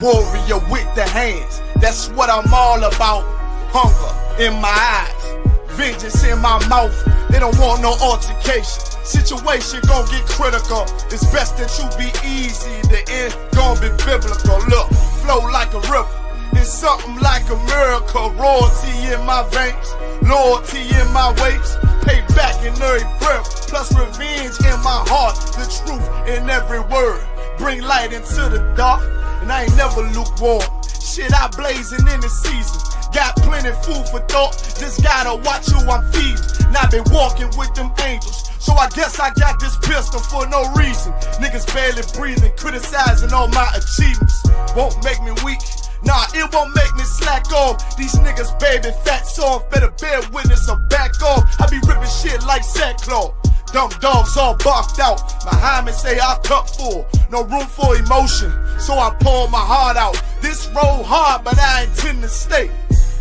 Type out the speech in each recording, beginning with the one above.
Warrior with the hands, that's what I'm all about. Hunger in my eyes, vengeance in my mouth. They don't want no altercation. Situation gon' get critical. It's best that you be easy. The end gon' be biblical. Look, flow like a river. It's something like a miracle. Royalty in my veins, loyalty in my ways. Pay back in every breath, plus revenge in my heart. The truth in every word. Bring light into the dark, and I ain't never lukewarm. Shit, I blazing in the season. Got plenty food for thought. Just gotta watch who I'm feeding. And I been walking with them angels, so I guess I got this pistol for no reason. Niggas barely breathing, criticizing all my achievements. Won't make me weak. Nah, it won't make me slack off. These niggas baby fat soft. Better bear witness or back off. I be ripping shit like sackcloth. Dumb dogs all barked out. My hymen say I cup full. No room for emotion, so I pour my heart out. This road hard, but I intend to stay.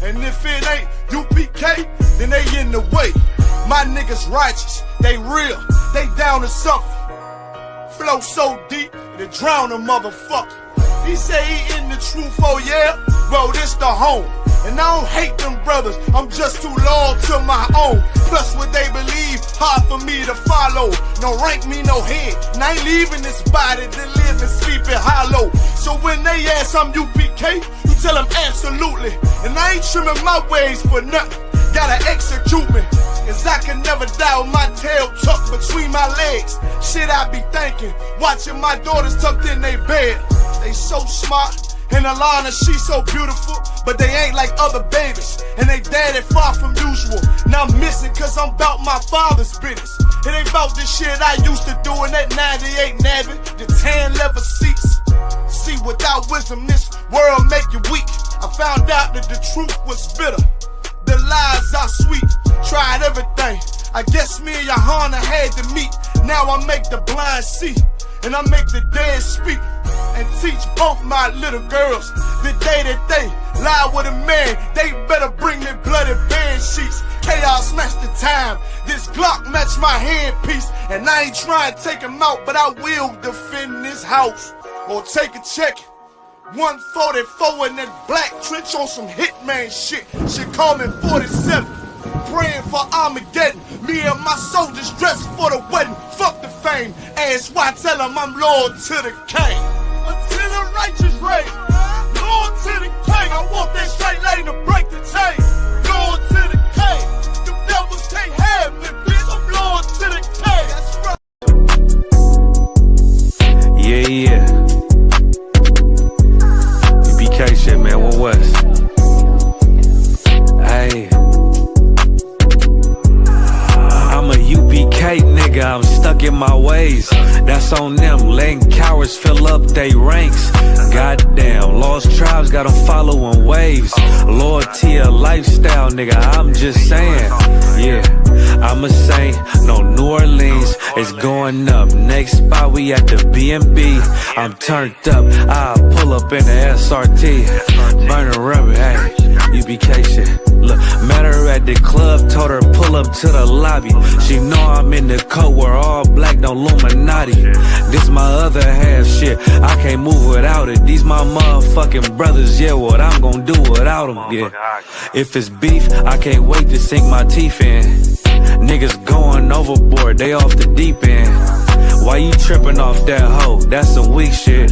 And if it ain't UPK, then they in the way. My niggas righteous, they real, they down to suffer. Flow so deep, it drown a motherfucker. He say he in the truth, oh yeah? Well, this the home. And I don't hate them brothers, I'm just too loyal to my own. Plus what they believe, hard for me to follow. No rank me, no head, and I ain't leaving this body to live and sleep in hollow. So when they ask I'm UPK, you tell them absolutely. And I ain't trimming my ways for nothing, gotta execute me. Cause I can never die with my tail tucked between my legs. Shit I be thinking, watching my daughters tucked in their bed. They so smart, and Alana, she so beautiful, but they ain't like other babies, and they daddy far from usual. Now I'm missing cause I'm about my father's business. It ain't about this shit I used to do in that 98 Navy, the tan leather seats. See, without wisdom, this world make you weak. I found out that the truth was bitter, the lies are sweet. Tried everything, I guess me and Johanna had to meet. Now I make the blind see, and I make the dead speak. And teach both my little girls the day that they lie with a man, they better bring me bloody bed sheets. Chaos match the time, this Glock match my handpiece. And I ain't trying to take him out, but I will defend this house or take a check. 144 in that black trench on some hitman shit. She call me 47, praying for Armageddon. Me and my soldiers dressed for the wedding. Fuck the fame, ask why, tell them I'm loyal to the king. Until the righteous reign, loyal to the king. I want that straight lane to break the chain. Loyal to the king, you devils can't have me, bitch. I'm loyal to the king. That's right. Yeah. UPK shit, man. What was? Hey. I'm a UPK nigga, I'm stuck in my ways. That's on them, letting cowards fill up they ranks. Goddamn, lost tribes got them following waves. Loyalty a lifestyle, nigga, I'm just saying. Yeah, I'm a saint, no New Orleans, it's going up. Next spot, we at the B&B. I'm turned up, I'll pull up in the SRT. Burning rubber, hey, UPK shit. Look, met her at the club, told her pull up to the lobby. She know I'm in the coat, we're all black, no Illuminati. This my other half shit, I can't move without it. These my motherfucking brothers, yeah, what I'm gonna do without them, yeah. If it's beef, I can't wait to sink my teeth in. Niggas going overboard, they off the deep end. Why you tripping off that hoe? That's some weak shit.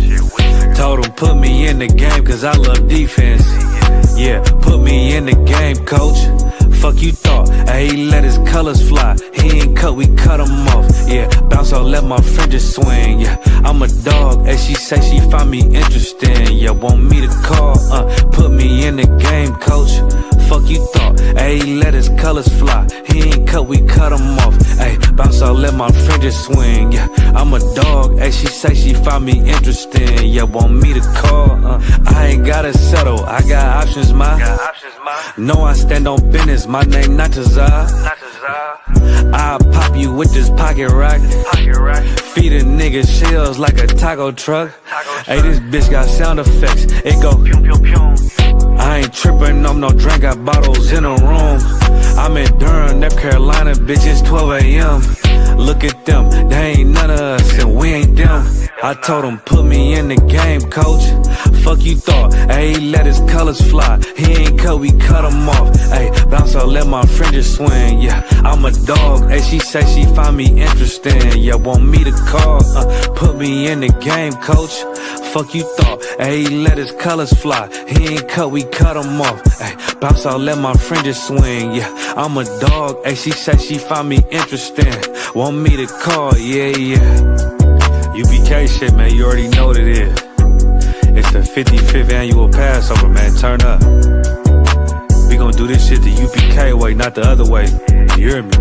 Told him put me in the game cause I love defense. Yeah, put me in the game, coach. Fuck you thought, he let his colors fly. He ain't cut, we cut him off. Yeah, bounce out, let my fringes swing. Yeah, I'm a dog, and she say she find me interesting. Yeah, want me to call, put me in the game, coach. Fuck you thought, he let his colors fly. He ain't cut, we cut him off. Ay, bounce out, let my fringes swing. Yeah, I'm a dog, and she say she find me interesting. Yeah, want me to call, I ain't gotta settle, I got options, ma. No, I stand on business, my name not Tazar. I'll pop you with this pocket rock. Feed a nigga shells like a taco truck. Hey, this bitch got sound effects, it go. I I ain't tripping on no drink, got bottles in the room. I'm in Durham, North Carolina, bitch, it's 12 a.m. Look at them, they ain't none of us, and we ain't them. I told him, put me in the game, coach. Fuck you thought, ayy, let his colors fly. He ain't cut, we cut him off. Ayy, bounce out, let my fringes swing, yeah. I'm a dog, ayy, she say she find me interesting, yeah. Want me to call, put me in the game, coach. Fuck you thought, ayy, let his colors fly. He ain't cut, we cut him off. Ayy, bounce out, let my fringes swing, yeah. I'm a dog, ayy, she say she find me interesting. Want me to call, yeah. UPK shit, man, you already know what it is. It's the 55th annual Passover, man, turn up. We gon' do this shit the UPK way, not the other way. You hear me?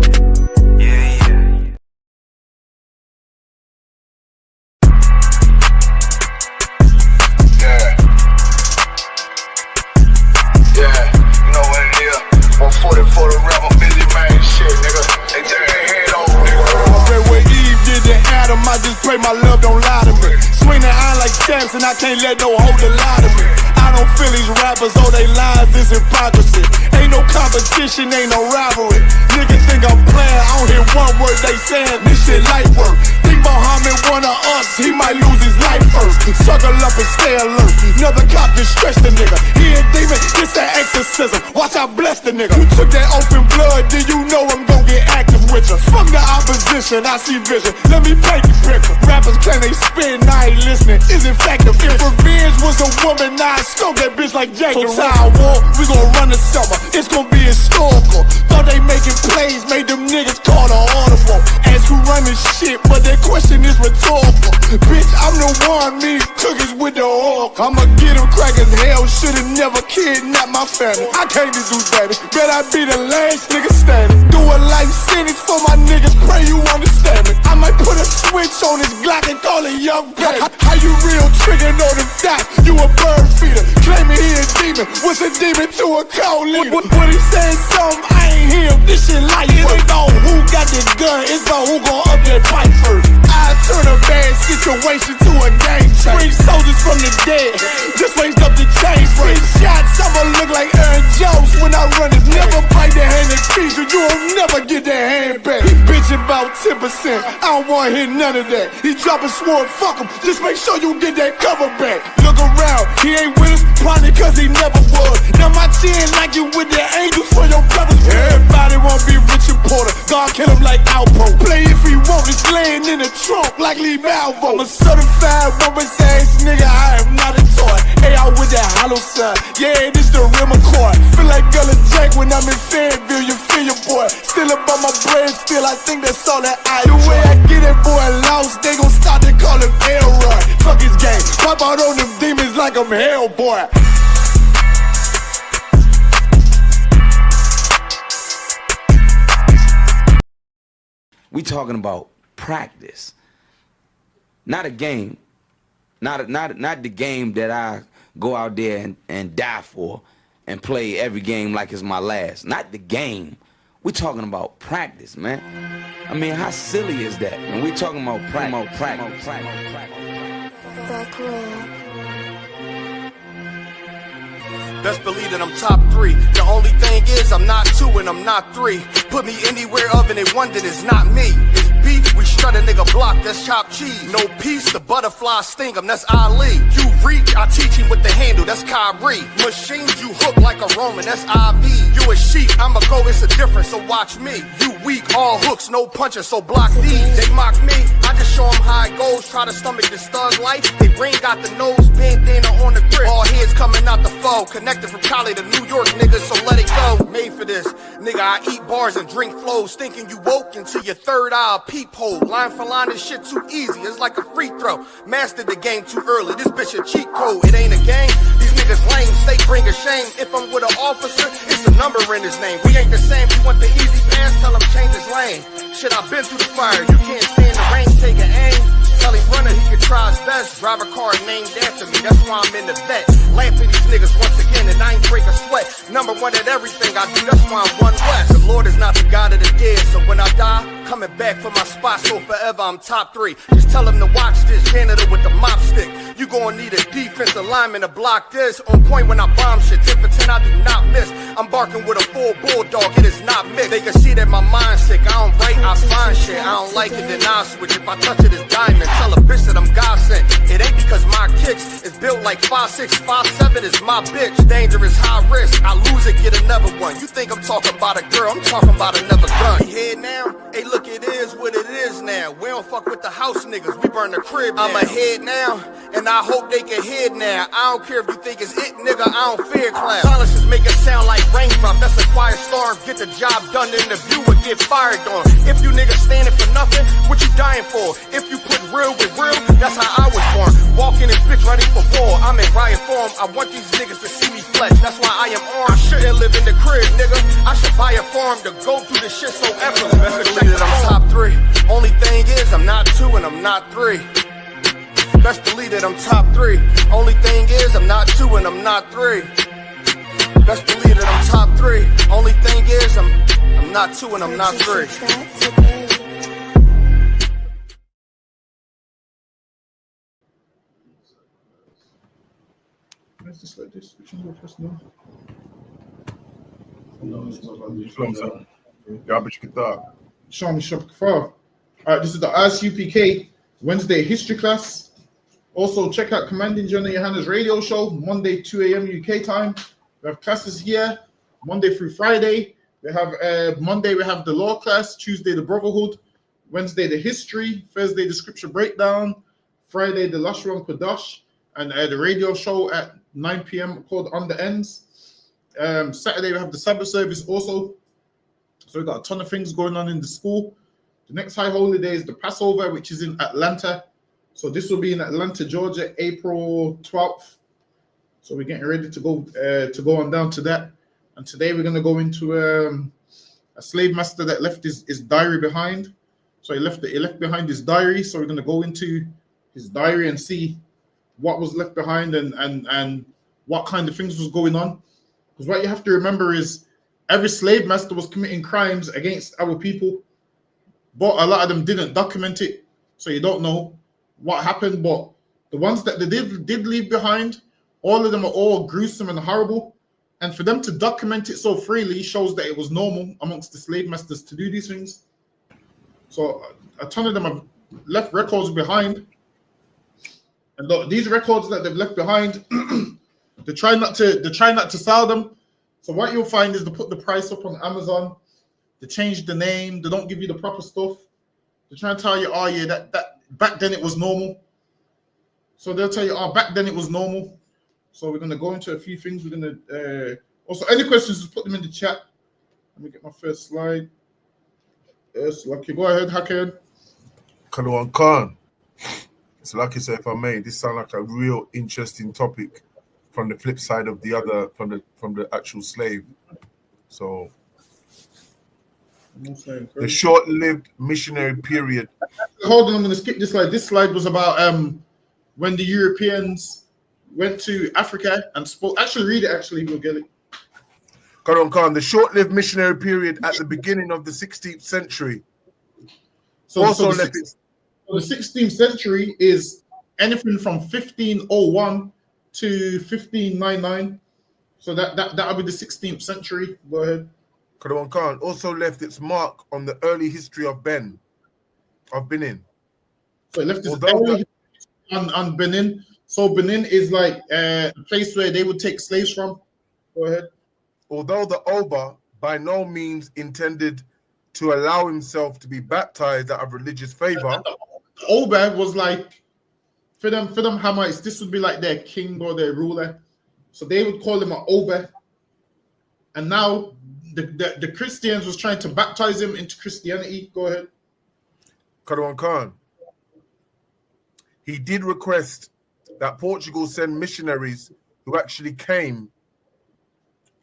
I just pray my love don't lie to me. Swing the iron like Samson, I can't let no holder lie to me. I don't feel these rappers, all they lies is hypocrisy. Ain't no competition, ain't no rivalry. Niggas think I'm playing, I don't hear one word they saying. This shit light work. Think Muhammad one of us, he might lose his life first. Suckle up and stay alert. Another cop just stretch the nigga. He a demon, it's an exorcism. Watch I bless the nigga. You took that open blood, then you know I'm gon' get active with you. Fuck the opposition, I see vision. Let me paint the picture. Rappers claim they spit and I ain't listening. Is it effective? If revenge was a woman, I scope that bitch like Jake. So Tower War, we gon' run the summer. It's gon' be historical. Thought they making plays, made them niggas call the audible. Ask who run this shit, but that question is rhetorical. Bitch, I'm the one, me cookies with the oil. I'ma get them crackers, hell should've never kidnapped my family. I can't just do that. Bet I be the last nigga standing. Do a life sentence for my niggas, pray you understand me. I might put a switch on his Glock and call it young baby. How you real trigger know them dots? You a bird feeder, claiming he a demon. What's a demon to a cold leader? When he said something, I ain't hear him. This shit light. It ain't about who got the gun, it's about who gon' up that pipe first. I turn a bad situation to a game changer. Bring soldiers from the dead, just raised up the chain. Free shots, I'ma look like Aaron Jones when I run it. Never bite the hand of teacher, you'll never get that hand back. He bitchin' about 10%, I don't wanna hear none of that. He dropping sword, fuck him, just make sure you get that cover back. Look around, he ain't with us, probably cause he never was. Now my chin like you with the angels for your brothers. Everybody wanna be Richard Porter, God kill him like Alpo. Play if he want, it's laying in the trunk like Lee Malvo. I'm a certified woman's ass nigga, I am not a toy. Hey, I with that hollow side, yeah, this the real McCoy. Feel like Gullah Jack when I'm in Fayetteville, you feel your boy. Still up on my bread, still I think that's all that I do. The way I get that boy lost, they gon' start to call him Elroy. Fuck his game, pop out on them demons like I'm Hellboy. We talking about practice, not a game, not the game that I go out there and die for and play every game like it's my last. Not the game. We talking about practice, man. I mean, how silly is that? And we talking about practice. Back row. Best believe that I'm top 3. The only thing is I'm not 2 and I'm not 3. Put me anywhere of and they wonder it's not me. It's beef, we strut a nigga block, that's chopped cheese. No peace, the butterfly sting him, that's Ali. You reach, I teach him with the handle, that's Kyrie. Machines you hook like a Roman, that's IV. You a sheep, I'ma go, it's a difference, so watch me. You weak, all hooks, no punches, so block these. They mock me, I just show them how it goes. Try to stomach this thug life. They brain got the nose, bandana on the grip. All heads coming out the foe. Connected from Cali to New York, niggas, so let it go. Made for this, nigga, I eat bars and drink flows. Thinking you woke into your third eye, peephole. Line for line, this shit too easy, it's like a free throw. Mastered the game too early, this bitch a cheat code. It ain't a game, these niggas lame, they bring a shame. If I'm with an officer, it's a number in his name. We ain't the same, you want the easy pass, tell him change his lane. Shit, I've been through the fire, you can't stay in the rain, take an aim. Tell him runner, he can try his best. Drive a car named after me, that's why I'm in the vet. Laughing these niggas once again, and I ain't break a sweat. Number one at everything I do, that's why I'm one west. The Lord is not the God of the dead, so when I die, coming back for my spot, so forever I'm top 3. Just tell him to watch this janitor with the mop stick. You gon' need a defensive lineman to block this. On point when I bomb shit, 10 for 10, I do not miss. I'm barking with a full bulldog, it is not mixed. They can see that my mind's sick, I don't write, I find shit. I don't like it, then I'll switch. If I touch it, it's diamond. Tell a bitch that I'm God sent. It ain't because my kicks is built like 5'6", 5'7" is my bitch. Dangerous, high risk, I lose it, get another one. You think I'm talking about a girl, I'm talking about another gun. Head now, hey look, it is what it is now. We don't fuck with the house niggas, we burn the crib now. I'm ahead now, and I hope they can hear now. I don't care if you think it's it, nigga, I don't fear clowns. Silences make it sound like raindrop, that's a quiet storm. Get the job done in the view or get fired on. If you niggas standing for nothing, what you dying for? If you put real with real, that's how I was born. Walk in this bitch ready for war, I'm in riot form. I want these niggas to see me flex, that's why I am armed. I shouldn't live in the crib, nigga, I should buy a farm to go through this shit so effortless. Best believe that I'm top 3. Only thing is I'm not 2 and I'm not 3. Best believe that I'm top 3. Only thing is I'm not 2 and I'm not 3. Best believe that I'm top 3. Only thing is I'm not 2 and I'm not 3. Let's just like this. Which one will press now? Show me shop far. Alright, this is the ISUPK Wednesday history class. Also, check out Commanding General Johanna's radio show, Monday, 2 a.m. UK time. We have classes here, Monday through Friday. We have Monday, we have the law class, Tuesday, the brotherhood, Wednesday, the history, Thursday, the scripture breakdown, Friday, the Lashron Kodash, and the radio show at 9 p.m. called On the Ends. Saturday, we have the Sabbath service also. So we've got a ton of things going on in the school. The next high holy day is the Passover, which is in Atlanta. So this will be in Atlanta, Georgia, April 12th. So we're getting ready to go on down to that. And today we're going to go into a slave master that left his diary behind. So he left behind his diary. So we're going to go into his diary and see what was left behind and what kind of things was going on. Because what you have to remember is every slave master was committing crimes against our people, but a lot of them didn't document it, so you don't know what happened. But the ones that they did leave behind, all of them are all gruesome and horrible. And for them to document it so freely shows that it was normal amongst the slave masters to do these things. So a ton of them have left records behind. And these records that they've left behind, they try not to sell them. So what you'll find is they put the price up on Amazon. They change the name. They don't give you the proper stuff. They try and tell you, oh yeah, that back then it was normal. So they'll tell you, oh, back then it was normal. So we're going to go into a few things. We're going to also, any questions, just put them in the chat. Let me get my first slide. Yes, Lucky. Go ahead, Hakan. Kalwan Khan. It's Lucky, so if I may, this sounds like a real interesting topic from the flip side of the other, from the actual slave. So the short-lived missionary period. Hold on, I'm going to skip this slide. This slide was about when the Europeans went to Africa and spoke. Actually, read it. Actually, we'll get it. Karon Khan, the short-lived missionary period at the beginning of the 16th century. So the 16th century is anything from 1501 to 1599. So that'll be the 16th century. Go ahead. Karon Khan also left its mark on the early history of Benin. So it left its early on Benin. So Benin is like a place where they would take slaves from. Go ahead. Although the Oba by no means intended to allow himself to be baptized out of religious favor. Oba was like, for them Hamites, this would be like their king or their ruler. So they would call him an Oba. And now the Christians was trying to baptize him into Christianity. Go ahead. Karon Khan. He did request that Portugal send missionaries who actually came.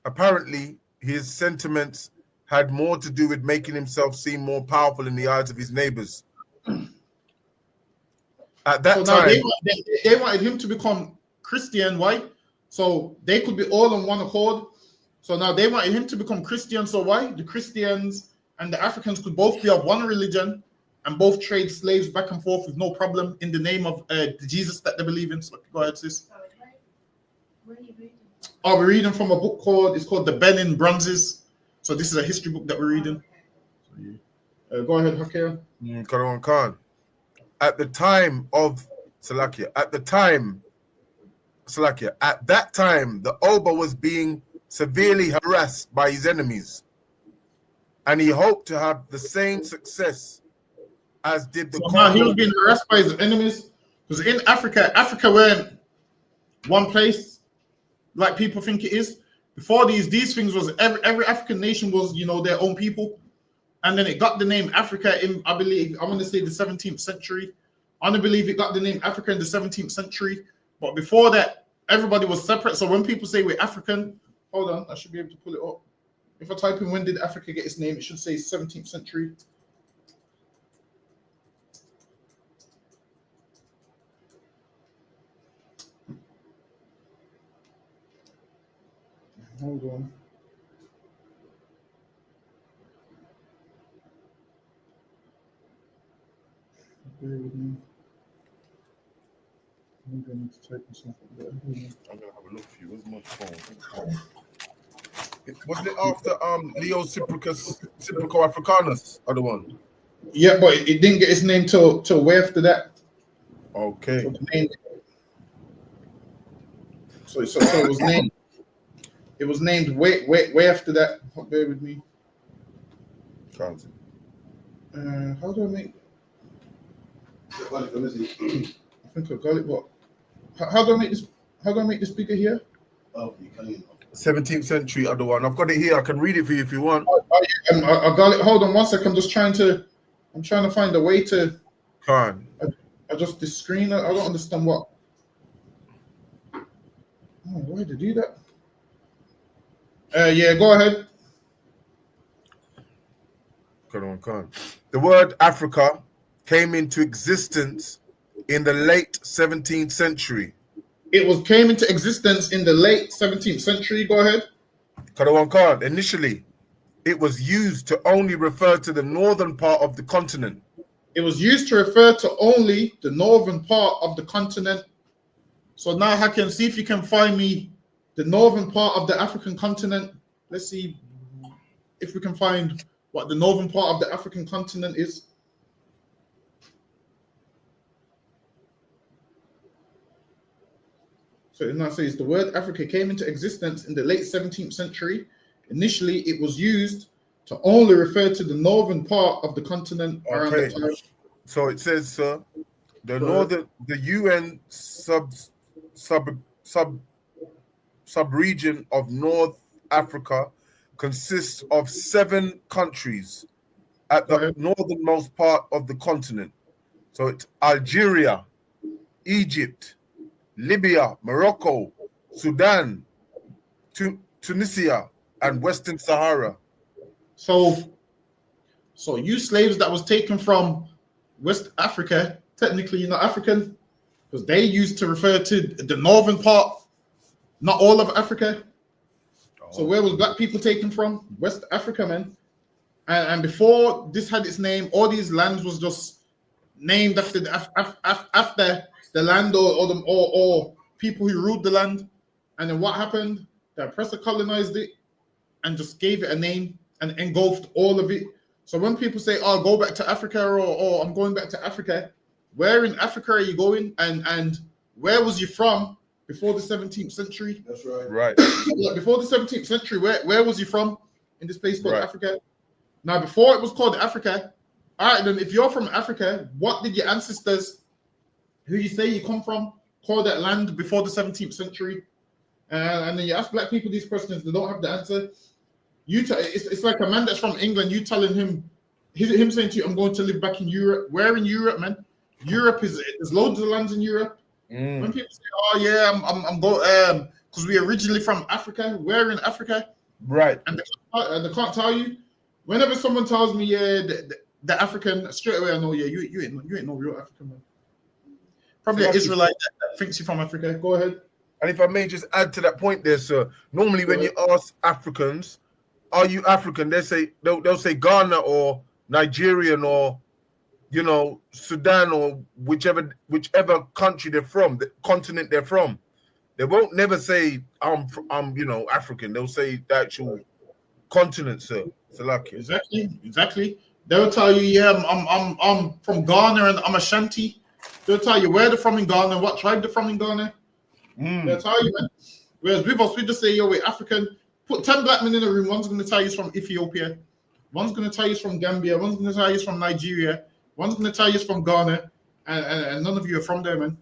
Apparently, his sentiments had more to do with making himself seem more powerful in the eyes of his neighbors. At that time, they wanted him to become Christian, why? So they could be all on one accord. So now they wanted him to become Christian, so why? The Christians and the Africans could both be of one religion, and both trade slaves back and forth with no problem in the name of the Jesus that they believe in. So go ahead, sis. Where are you reading? Oh, we're reading from a book called The Benin Bronzes. So this is a history book that we're reading. Go ahead, Hakia. Karawan Khan. At the time of Salakia, at that time, the Oba was being severely harassed by his enemies, and he hoped to have the same success as did the So now he was being harassed by his enemies because in Africa weren't one place like people think it is. Before these things was every African nation was their own people, and then it got the name Africa in I want to say the 17th century. I don't believe it got the name Africa in the 17th century, but before that everybody was separate. So when people say we're African, hold on, I should be able to pull it up. If I type in when did Africa get its name, it should say 17th century. Hold on. Bear with me. I'm going to type this up there. I'm gonna have a look for you. Where's my phone? Wasn't it after Leo Cyprico Africanus, other one? Yeah, but it didn't get its name till way after that. Okay. So it was named. It was named way after that. Bear with me. Can't. How do I make? I think I got it, but how do I make this? How do I make this bigger here? Oh, you can. 17th century, other one. I've got it here. I can read it for you if you want. I got it. Hold on one second. I'm trying to find a way to. Fine. I just the screen. I don't understand what. Oh, why did you do that? Yeah, go ahead. The word Africa came into existence in the late 17th century. It came into existence in the late 17th century. Go ahead. Initially, it was used to only refer to the northern part of the continent. It was used to refer to only the northern part of the continent. So now I can see if you can find me the northern part of the African continent. Let's see if we can find what the northern part of the African continent is. So it now says the word Africa came into existence in the late 17th century. Initially, it was used to only refer to the northern part of the continent around the time. So it says, sir, the UN sub-region of North Africa consists of 7 countries at the northernmost part of the continent. So it's Algeria, Egypt, Libya, Morocco, Sudan, Tunisia, and Western Sahara. So you slaves that was taken from West Africa, technically you're not African, because they used to refer to the northern part, not all of Africa. So where was black people taken from? West Africa, man. And before this had its name, all these lands was just named after the land or people who ruled the land. And then what happened? The oppressor colonized it and just gave it a name and engulfed all of it. So when people say, "Oh, go back to Africa," or "I'm going back to Africa," where in Africa are you going? And where was you from before the 17th century? That's right. Right. Before the 17th century, where was you from in this place called Africa? Now, before it was called Africa, all right, then if you're from Africa, what did your ancestors, who you say you come from, call that land before the 17th century? And then you ask black people these questions, they don't have the answer. It's like a man that's from England, you telling him saying to you, "I'm going to live back in Europe." Where in Europe, man? Europe there's loads of lands in Europe. When people say, "Oh yeah, I'm going," because we originally from Africa. Where in Africa? Right. And they can't tell you. Whenever someone tells me, "Yeah, the African," straight away I know, yeah, you ain't no real African man. Probably an Israelite that thinks you're from Africa. Go ahead. And if I may just add to that point there, sir. Normally when you ask Africans, "Are you African?" they'll say Ghana or Nigerian or you know, Sudan or whichever country they're from, the continent they're from. They won't never say I'm you know, African. They'll say the actual continent, sir. Salakia. Exactly. They'll tell you, yeah, I'm from Ghana and I'm Ashanti. They'll tell you where they're from in Ghana, what tribe they're from in Ghana. They'll tell you, man. Whereas with us, we just say, yo, we're African. Put 10 black men in a room. One's going to tell you he's from Ethiopia. One's going to tell you he's from Gambia. One's going to tell you he's from Nigeria. One's going to tell you he's from Ghana. And none of you are from there, man.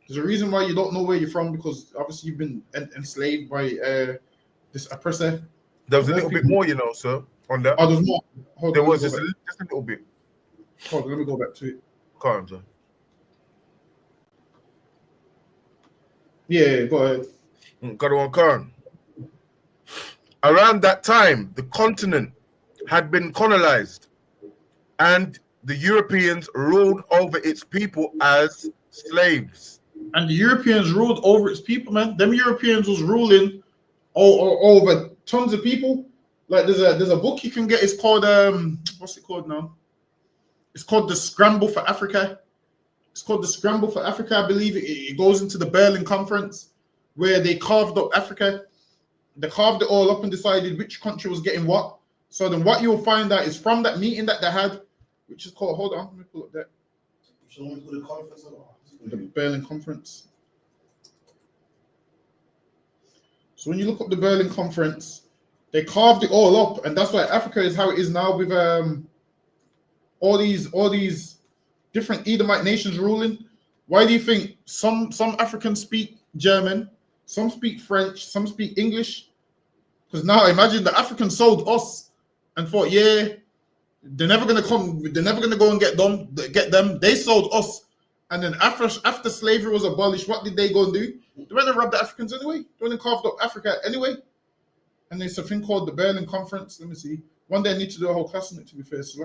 There's a reason why you don't know where you're from, because obviously you've been enslaved by this oppressor. There was a little bit more, you know, sir, on that. Oh, there's more. There was just a little bit. Hold on, let me go back to it. Calm, sir. Yeah, go ahead. Karawan Khan. Around that time, the continent had been colonized, and the Europeans ruled over its people as slaves. And the Europeans ruled over its people, man. Them Europeans was ruling over tons of people. Like there's a book you can get. It's called what's it called now? It's called The Scramble for Africa. It's called The Scramble for Africa. I believe it goes into the Berlin Conference, where they carved up Africa. They carved it all up and decided which country was getting what. So then what you'll find out is from that meeting that they had, which is called, hold on, let me pull up that. The Berlin Conference. So when you look up the Berlin Conference, they carved it all up, and that's why Africa is how it is now, with all these different Edomite nations ruling. Why do you think some Africans speak German, some speak French, some speak English? Because now imagine the Africans sold us and thought, yeah, they're never gonna come, they're never gonna go and get them. They sold us. And then after slavery was abolished, what did they go and do? They went and robbed the Africans anyway. They went and carved up Africa anyway. And there's a thing called the Berlin Conference. Let me see. One day I need to do a whole class on it, to be fair. So go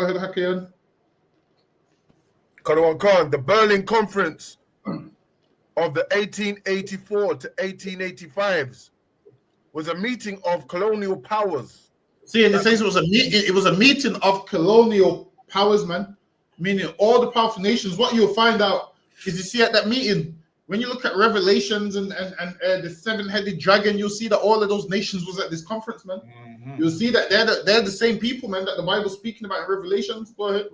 ahead, Hakian. Karawan Khan, the Berlin Conference of the 1884 to 1885s was a meeting of colonial powers. See, and it says it was a meeting of colonial powers, man. Meaning all the powerful nations. What you'll find out is, you see at that meeting, when you look at Revelations and the seven-headed dragon, you'll see that all of those nations was at this conference, man. You'll see that they're the same people, man, that the Bible's speaking about in Revelations. Go ahead.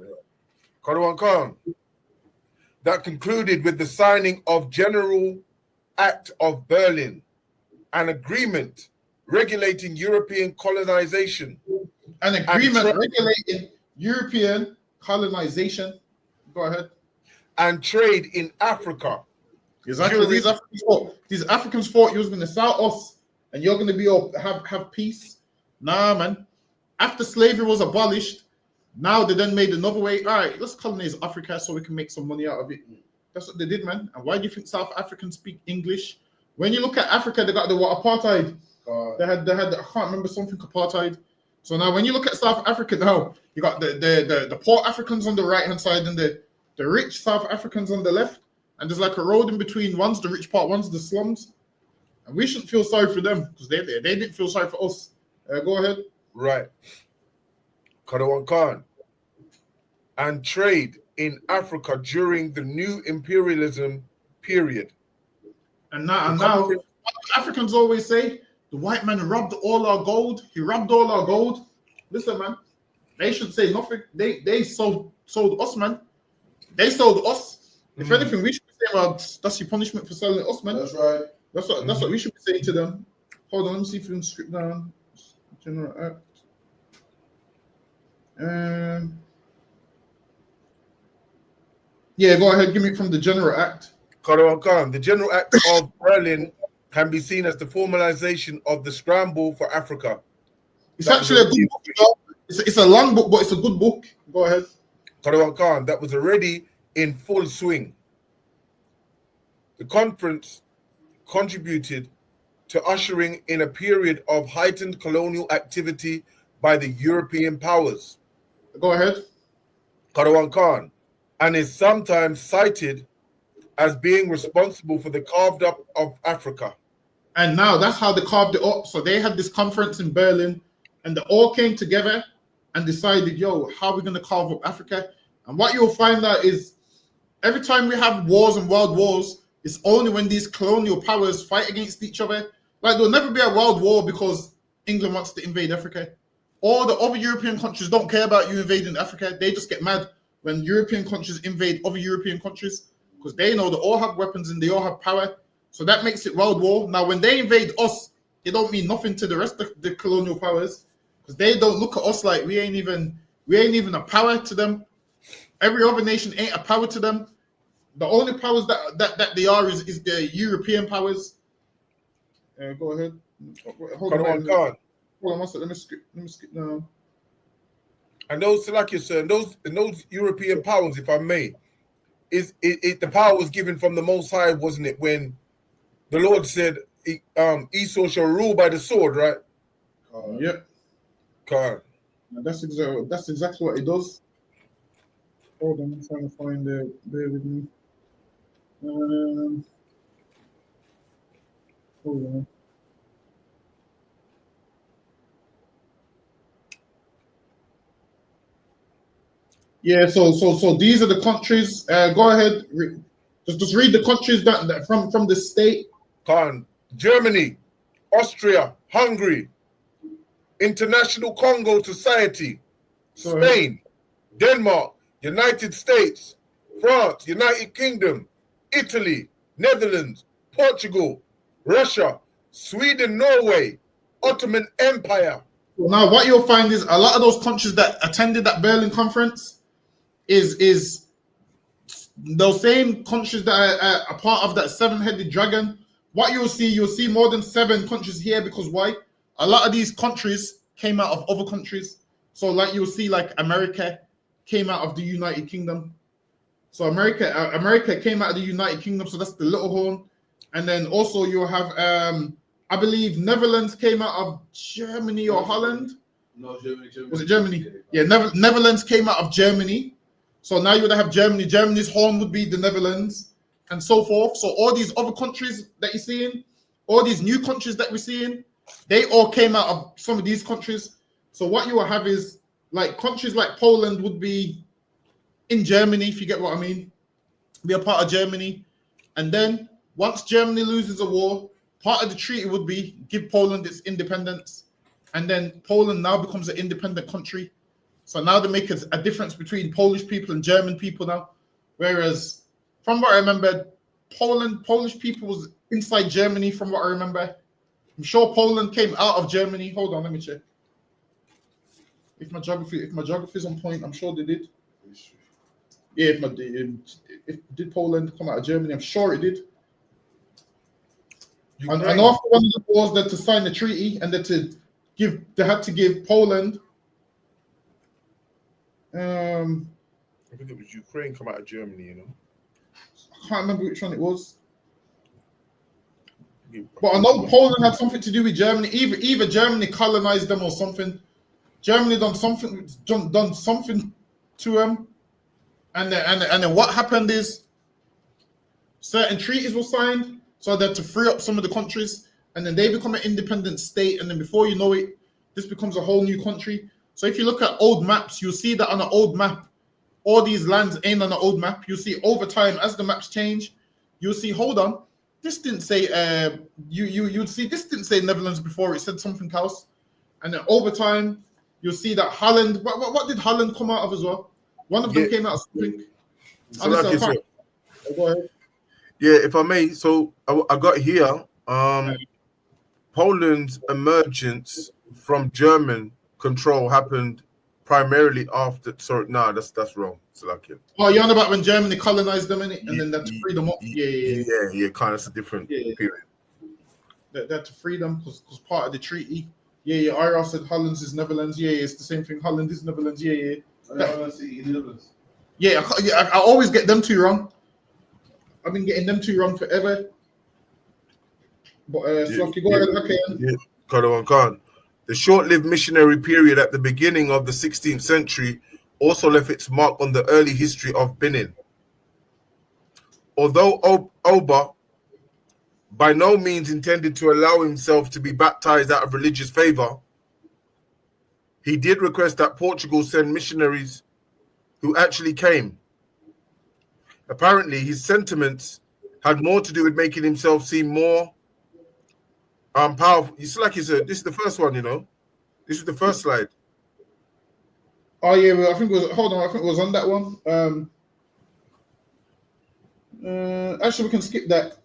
Karawan Khan. That concluded with the signing of General Act of Berlin, an agreement regulating European colonization. An agreement regulating European colonization. Go ahead. And trade in Africa. Exactly. These Africans thought you was going to sell us and you're going to be have peace. Nah, man. After slavery was abolished, now they then made another way. All right, let's colonize Africa so we can make some money out of it. That's what they did, man. And why do you think South Africans speak English? When you look at Africa, they got the apartheid. They had I can't remember something apartheid. So now when you look at South Africa now, you got the poor Africans on the right hand side and the rich South Africans on the left. And there's like a road in between. One's the rich part, one's the slums. And we shouldn't feel sorry for them because they didn't feel sorry for us. Go ahead. Right. Karawan Khan. And trade in Africa during the new imperialism period. And now Africans always say, the white man robbed all our gold. He robbed all our gold. Listen, man, they should say nothing. They sold us, man. They sold us. If anything, we should be saying, well, that's your punishment for selling us, man. That's right. That's what we should be saying to them. Hold on, let me see if we can script down. General Act. Yeah, go ahead. Give me from the General Act. Karawan Khan, the General Act of Berlin can be seen as the formalization of the Scramble for Africa. It's actually a good book. You know? It's a long book, but it's a good book. Go ahead. Karawan Khan, that was already in full swing. The conference contributed to ushering in a period of heightened colonial activity by the European powers. Go ahead. Karawan Khan, and is sometimes cited as being responsible for the carved up of Africa. And now that's how they carved it up. So they had this conference in Berlin and they all came together and decided, yo, how are we going to carve up Africa? And what you'll find out is every time we have wars and world wars, it's only when these colonial powers fight against each other. Like, there'll never be a world war because England wants to invade Africa. All the other European countries don't care about you invading Africa. They just get mad when European countries invade other European countries because they know they all have weapons and they all have power. So that makes it world war. Now, when they invade us, it don't mean nothing to the rest of the colonial powers because they don't look at us like we ain't even a power to them. Every other nation ain't a power to them. The only powers that they are is the European powers. Go ahead. Hold on one second. Let me skip now. And those, like you said, those European powers, if I may, the power was given from the Most High, wasn't it? When the Lord said, Esau shall rule by the sword, right? Yep. God. That's exactly what it does. Hold on, I'm trying to find it. Bear with me. Hold on. Yeah, so these are the countries. Go ahead. Just read the countries that from the state. Germany, Austria, Hungary, International Congo Society, Spain, Denmark, United States, France, United Kingdom, Italy, Netherlands, Portugal, Russia, Sweden, Norway, Ottoman Empire. Now, what you'll find is a lot of those countries that attended that Berlin conference is those same countries that are a part of that seven-headed dragon. What you'll see more than 7 countries here because why? A lot of these countries came out of other countries. So, like you'll see, like America came out of the United Kingdom. So America came out of the United Kingdom. So that's the little horn, and then also you'll have I believe Netherlands came out of Germany or Holland. No, Germany. Was it Germany? Yeah, Netherlands came out of Germany. So now you would have Germany. Germany's horn would be the Netherlands, and so forth. So all these other countries that you're seeing, all these new countries that we're seeing, they all came out of some of these countries. So what you will have is like countries like Poland would be in Germany, if you get what I mean, be a part of Germany. And then once Germany loses a war, part of the treaty would be give Poland its independence. And then Poland now becomes an independent country. So now they make a difference between Polish people and German people now. Whereas from what I remember, Polish people was inside Germany from what I remember. I'm sure Poland came out of Germany. Hold on, let me check. If my geography is on point, I'm sure they did. Yeah, if did Poland come out of Germany? I'm sure it did. And after one of the wars, that to sign the treaty and they had to give Poland. I think it was Ukraine come out of Germany, you know. I can't remember which one it was. But I know Poland had something to do with Germany. Either Germany colonized them or something. Germany done something to them. And then what happened is certain treaties were signed so that to free up some of the countries, and then they become an independent state, and then before you know it, this becomes a whole new country. So if you look at old maps, you'll see that on an old map, all these lands ain't on an old map. You'll see over time as the maps change, you'll see, hold on, this didn't say you'd see this didn't say Netherlands before, it said something else. And then over time, you'll see that Holland, what did Holland come out of as well? One of them came out of something. So like go ahead. Yeah, if I may, so I got here Poland's emergence from German control happened primarily after. Sorry, no, that's wrong. Salakia. Oh, you're on about when Germany colonized them, innit? And then that to free them up. Yeah. Kind of, it's a different period. That to free them because part of the treaty. Yeah. Ira said Holland is Netherlands. Yeah, it's the same thing. Holland is Netherlands. Yeah. I always get them two wrong. I've been getting them two wrong forever. But Slocky, go ahead. Okay. Khan. The short-lived missionary period at the beginning of the 16th century also left its mark on the early history of Benin. Although Oba by no means intended to allow himself to be baptized out of religious favor, he did request that Portugal send missionaries who actually came. Apparently, his sentiments had more to do with making himself seem more powerful. It's like he said, this is the first one, you know. This is the first slide. Oh yeah, well, I think it was. Hold on, I think it was on that one. Actually, we can skip that.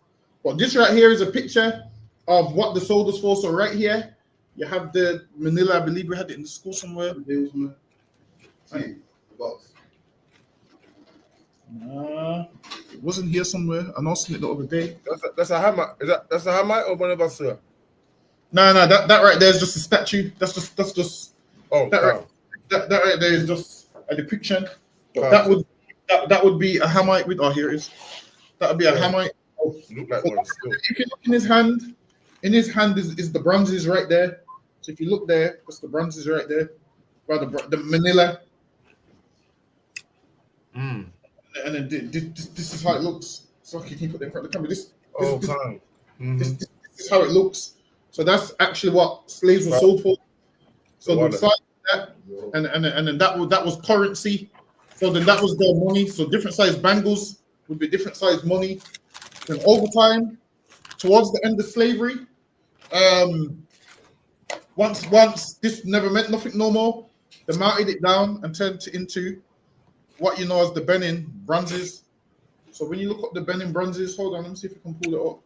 But this right here is a picture of what the soldiers for. So right here, you have the Manila. I believe we had it in the school somewhere. Right. It wasn't here somewhere. I know seen it the other day. That's a hammer. That's a hammer or one of us, sir? No, that right there is just a statue. That's just. Oh, that right, that right there is just a depiction. That would be a Hamite with. Oh, here it is. That would be a Hamite. Oh, look like one still. if you look in his hand is the bronzes right there. So if you look there, that's the bronzes right there. By the Manila. Mm. And then this is how it looks. So I can put that in front of the camera. This is how it looks. So that's actually what slaves were sold for. So the side of that, and then that was currency. So then that was their money. So different size bangles would be different size money. Then over time, towards the end of slavery, once this never meant nothing no more, they melted it down and turned it into what you know as the Benin bronzes. So when you look up the Benin bronzes, hold on, let me see if I can pull it up.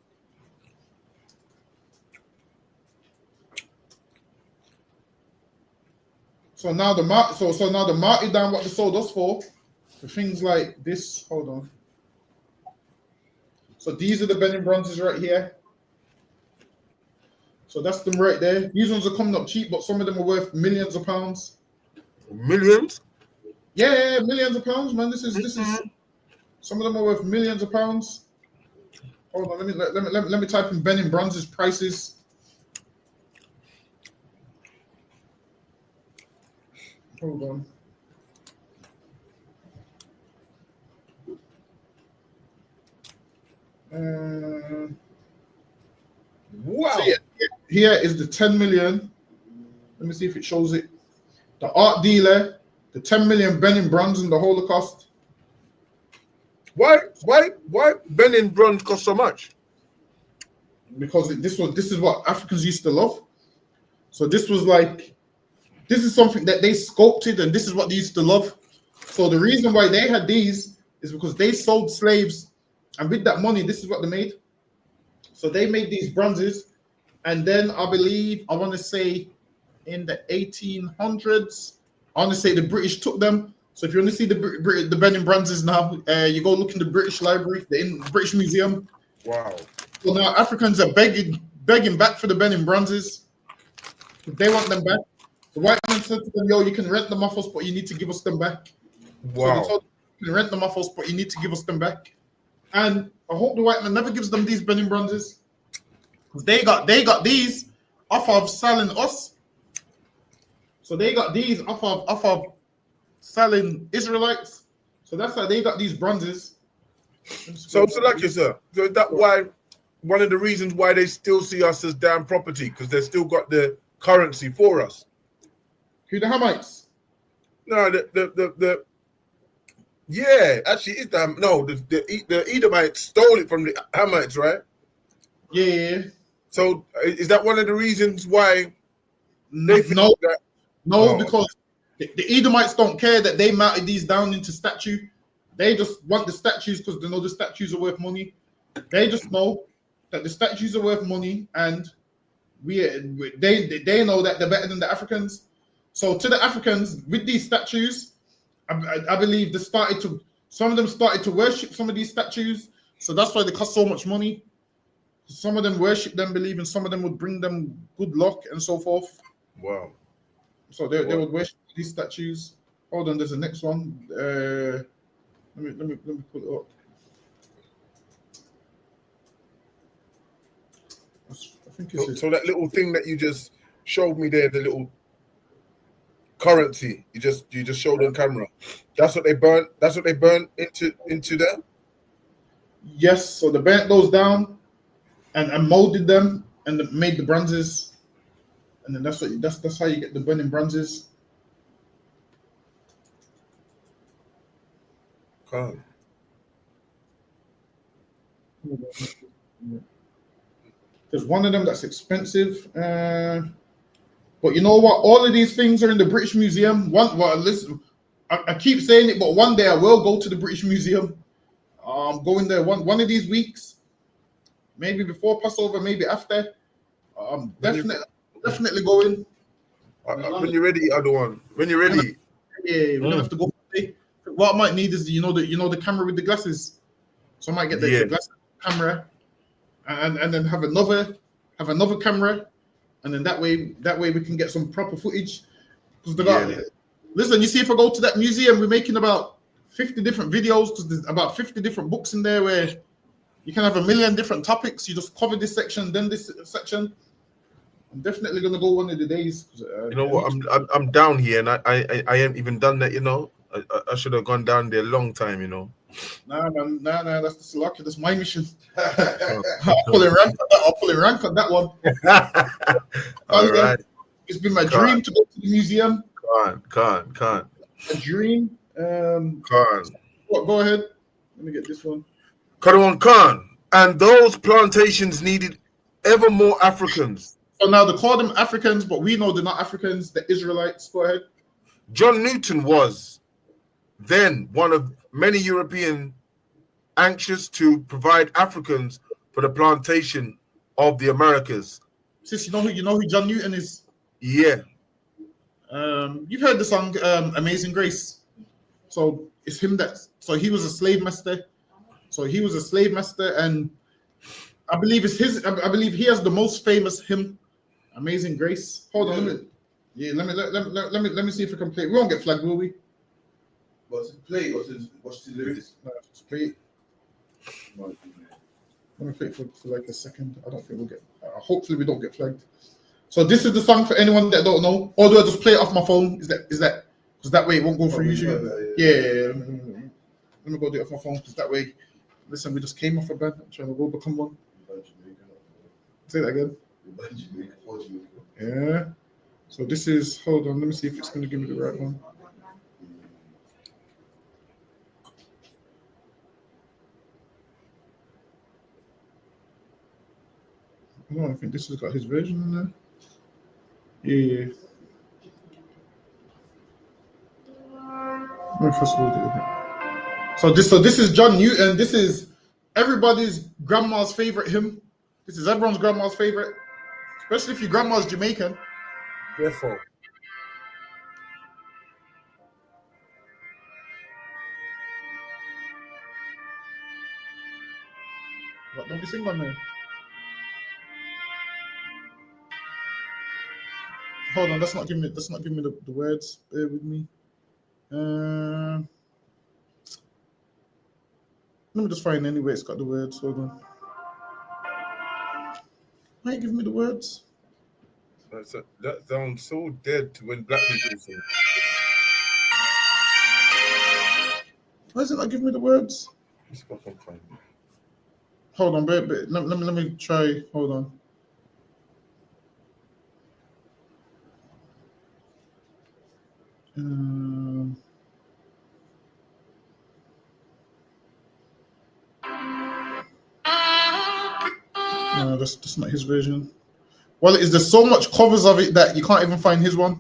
So now the melted down what they sold us for things like this. Hold on. So these are the Benin bronzes right here. So that's them right there. These ones are coming up cheap, but some of them are worth millions of pounds. Millions? Yeah, millions of pounds, man. This is some of them are worth millions of pounds. Hold on, let me type in Benin bronzes prices. Hold on. Wow. So here is the 10 million. Let me see if it shows it. The art dealer, the 10 million Benin bronze in the Holocaust. Why Benin bronze cost so much? Because this is what Africans used to love. So this is something that they sculpted, and this is what they used to love. So the reason why they had these is because they sold slaves, and with that money, this is what they made. So they made these bronzes, and then I want to say in the 1800s, I want to say the British took them. So if you want to see the Benin bronzes now, you go look in the British Library, the British Museum. Wow. So now Africans are begging back for the Benin bronzes. They want them back. The white man said to them, yo, you can rent them off us, but you need to give us them back. Wow. So they told them, you can rent them off us, but you need to give us them back. And I hope the white man never gives them these Benin bronzes. Because they got these off of selling us. So they got these off of selling Israelites. So that's how they got these bronzes. So like you, sir. So is that why one of the reasons why they still see us as damn property? Because they still got the currency for us. Who, the Hamites? No, the yeah, actually, it's the Edomites stole it from the Hamites, right? Yeah. So is that one of the reasons why? No, because the Edomites don't care that they melted these down into statue. They just want the statues because they know the statues are worth money. They just know that the statues are worth money, and they know that they're better than the Africans. So to the Africans, with these statues, I believe some of them started to worship some of these statues. So that's why they cost so much money. Some of them worship them, believing some of them would bring them good luck and so forth. Wow. So they would worship these statues. Hold on, there's the next one. Let me put it up. I think it's so that little thing that you just showed me there, the little currency you just showed on camera. That's what they burnt. That's what they burnt into there. Yes. So they burnt those down and molded them and made the bronzes, and then that's how you get the burning bronzes. Can't. There's one of them that's expensive. But you know what? All of these things are in the British Museum. Listen, I keep saying it, but one day I will go to the British Museum. Going there one of these weeks, maybe before Passover, maybe after. Definitely going. When you're ready, other one. When you're ready. Yeah, we're gonna have to go. What I might need is the camera with the glasses. So I might get the glass camera, and then have another camera, and then that way we can get some proper footage. Because listen, you see, if I go to that museum, we're making about 50 different videos because there's about 50 different books in there where you can have a million different topics. You just cover this section, then this section. I'm definitely gonna go one of the days. You know what? I'm down here, and I ain't even done that. You know, I should have gone down there a long time. You know. Nah, man, nah. That's the lucky. That's my mission. I'll pull a rank on that one. All right. It's been my dream to go to the museum. Can't. A dream. Can't. Go ahead. Let me get this one. Khan. And those plantations needed ever more Africans. So now they call them Africans, but we know they're not Africans. They're Israelites. Go ahead. John Newton was then one of many European anxious to provide Africans for the plantation of the Americas. Sis, you know who John Newton is? Yeah. You've heard the song Amazing Grace. So it's him so he was a slave master. And I believe I believe he has the most famous hymn, Amazing Grace. Hold on a minute. Yeah, let me see if I can play it. We won't get flagged, will we? What's it play? What's the lyrics? No, just play it. Let me play it for like a second. I don't think we'll get. Hopefully we don't get flagged. So this is the song for anyone that don't know. Or do I just play it off my phone? Is that because that way it won't go through YouTube? Yeah. Let me go do it off my phone because that way. Listen, we just came off a band. I'm trying to go become one. Say that again. Yeah. So this is. Hold on. Let me see if it's going to give me the right one. I think this has got his version in there. Yeah. Let me first of all do it. So this is John Newton. This is everybody's grandma's favorite hymn. This is everyone's grandma's favorite, especially if your grandma's Jamaican. Therefore. What don't you sing on there? Hold on, that's not giving me the words. Bear with me. Let me just find anyway. It's got the words. Hold on. Why you giving me the words? That sounds so dead to when black people sing. Why is it not giving me the words? Let's go and find it. Hold on, let me try. Hold on. No, that's not his version. Well, there's so much covers of it that you can't even find his one.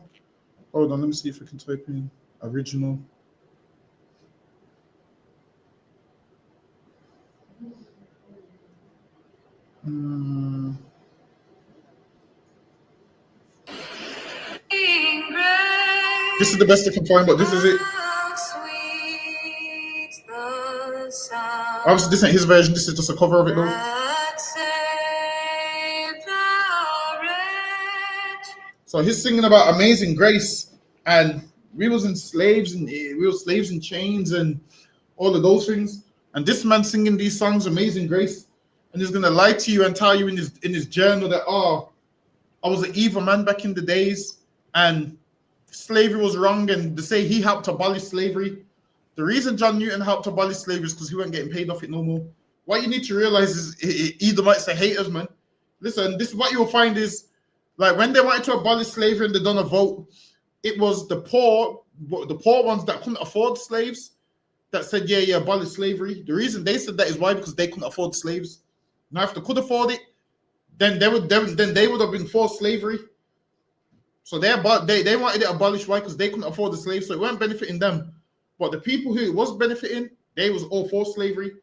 Hold on, let me see if I can type in original. This is the best I can find, but this is it. Obviously, this ain't his version. This is just a cover of it, though. So he's singing about Amazing Grace, and we were slaves in chains and all of those things. And this man singing these songs, Amazing Grace, and he's gonna lie to you and tell you in his journal that I was an evil man back in the days, and slavery was wrong, and to say he helped abolish slavery. The reason John Newton helped abolish slavery is because he wasn't getting paid off it no more. What you need to realize is Edomites are haters, man. Listen, this is what you'll find is, like, when they wanted to abolish slavery and they done a vote, it was the poor ones that couldn't afford slaves that said, yeah, abolish slavery. The reason they said that is why? Because they couldn't afford slaves. Now, if they could afford it, then they would have been for slavery. So they wanted it abolished. Why? Because they couldn't afford the slaves, so it weren't benefiting them. But the people who it was benefiting, they was all for slavery.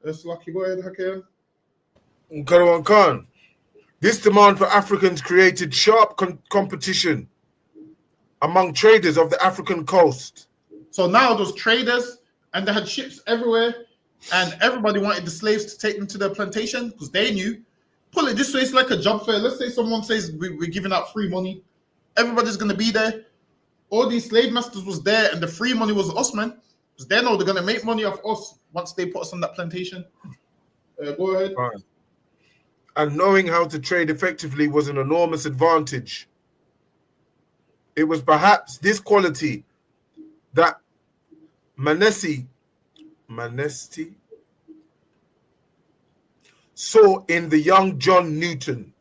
That's lucky. Go ahead, Hakim. Karawan Khan. This demand for Africans created sharp competition among traders of the African coast. So now those traders, and they had ships everywhere, and everybody wanted the slaves to take them to their plantation because they knew, pull it this way, it's like a job fair. Let's say someone says we're giving out free money. Everybody's going to be there. All these slave masters was there, and the free money was us, man. Because they know they're going to make money off us once they put us on that plantation. Go ahead. Right. And knowing how to trade effectively was an enormous advantage. It was perhaps this quality that Manesti saw in the young John Newton.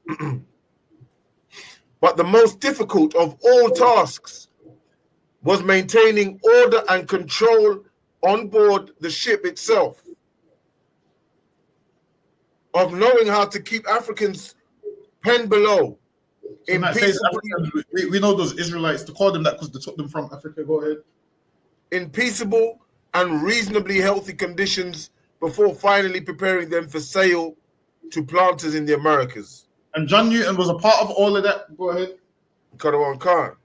But the most difficult of all tasks was maintaining order and control on board the ship itself, of knowing how to keep Africans penned below. So we know those Israelites, to call them that because they took them from Africa. Go ahead. In peaceable and reasonably healthy conditions before finally preparing them for sale to planters in the Americas. And John Newton was a part of all of that. Go ahead. Karawan Khan.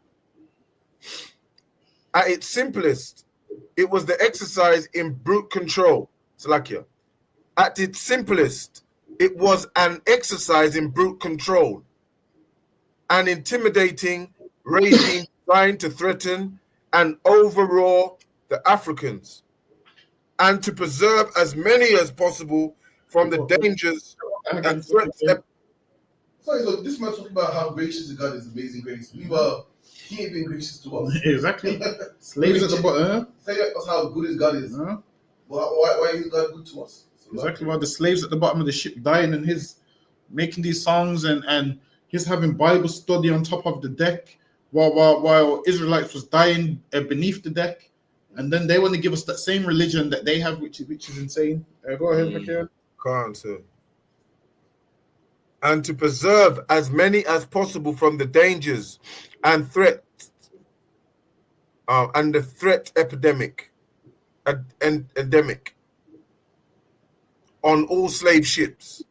At its simplest, it was the exercise in brute control. Salakia. At its simplest, it was an exercise in brute control, an intimidating regime designed to threaten and overawe the Africans, and to preserve as many as possible from the dangers and threats. Sorry, so this man talking about how gracious the God is, amazing grace. He ain't been gracious to us. Exactly. Slaves at the bottom. Say us how good his God is. Why is God good to us? Exactly. While the slaves at the bottom of the ship dying, and his making these songs, and his having Bible study on top of the deck, while Israelites was dying beneath the deck, and then they want to give us that same religion that they have, which is insane. Go ahead, Mikhail. Can't, sir. And to preserve as many as possible from the dangers and threats, and the threat epidemic, endemic on all slave ships.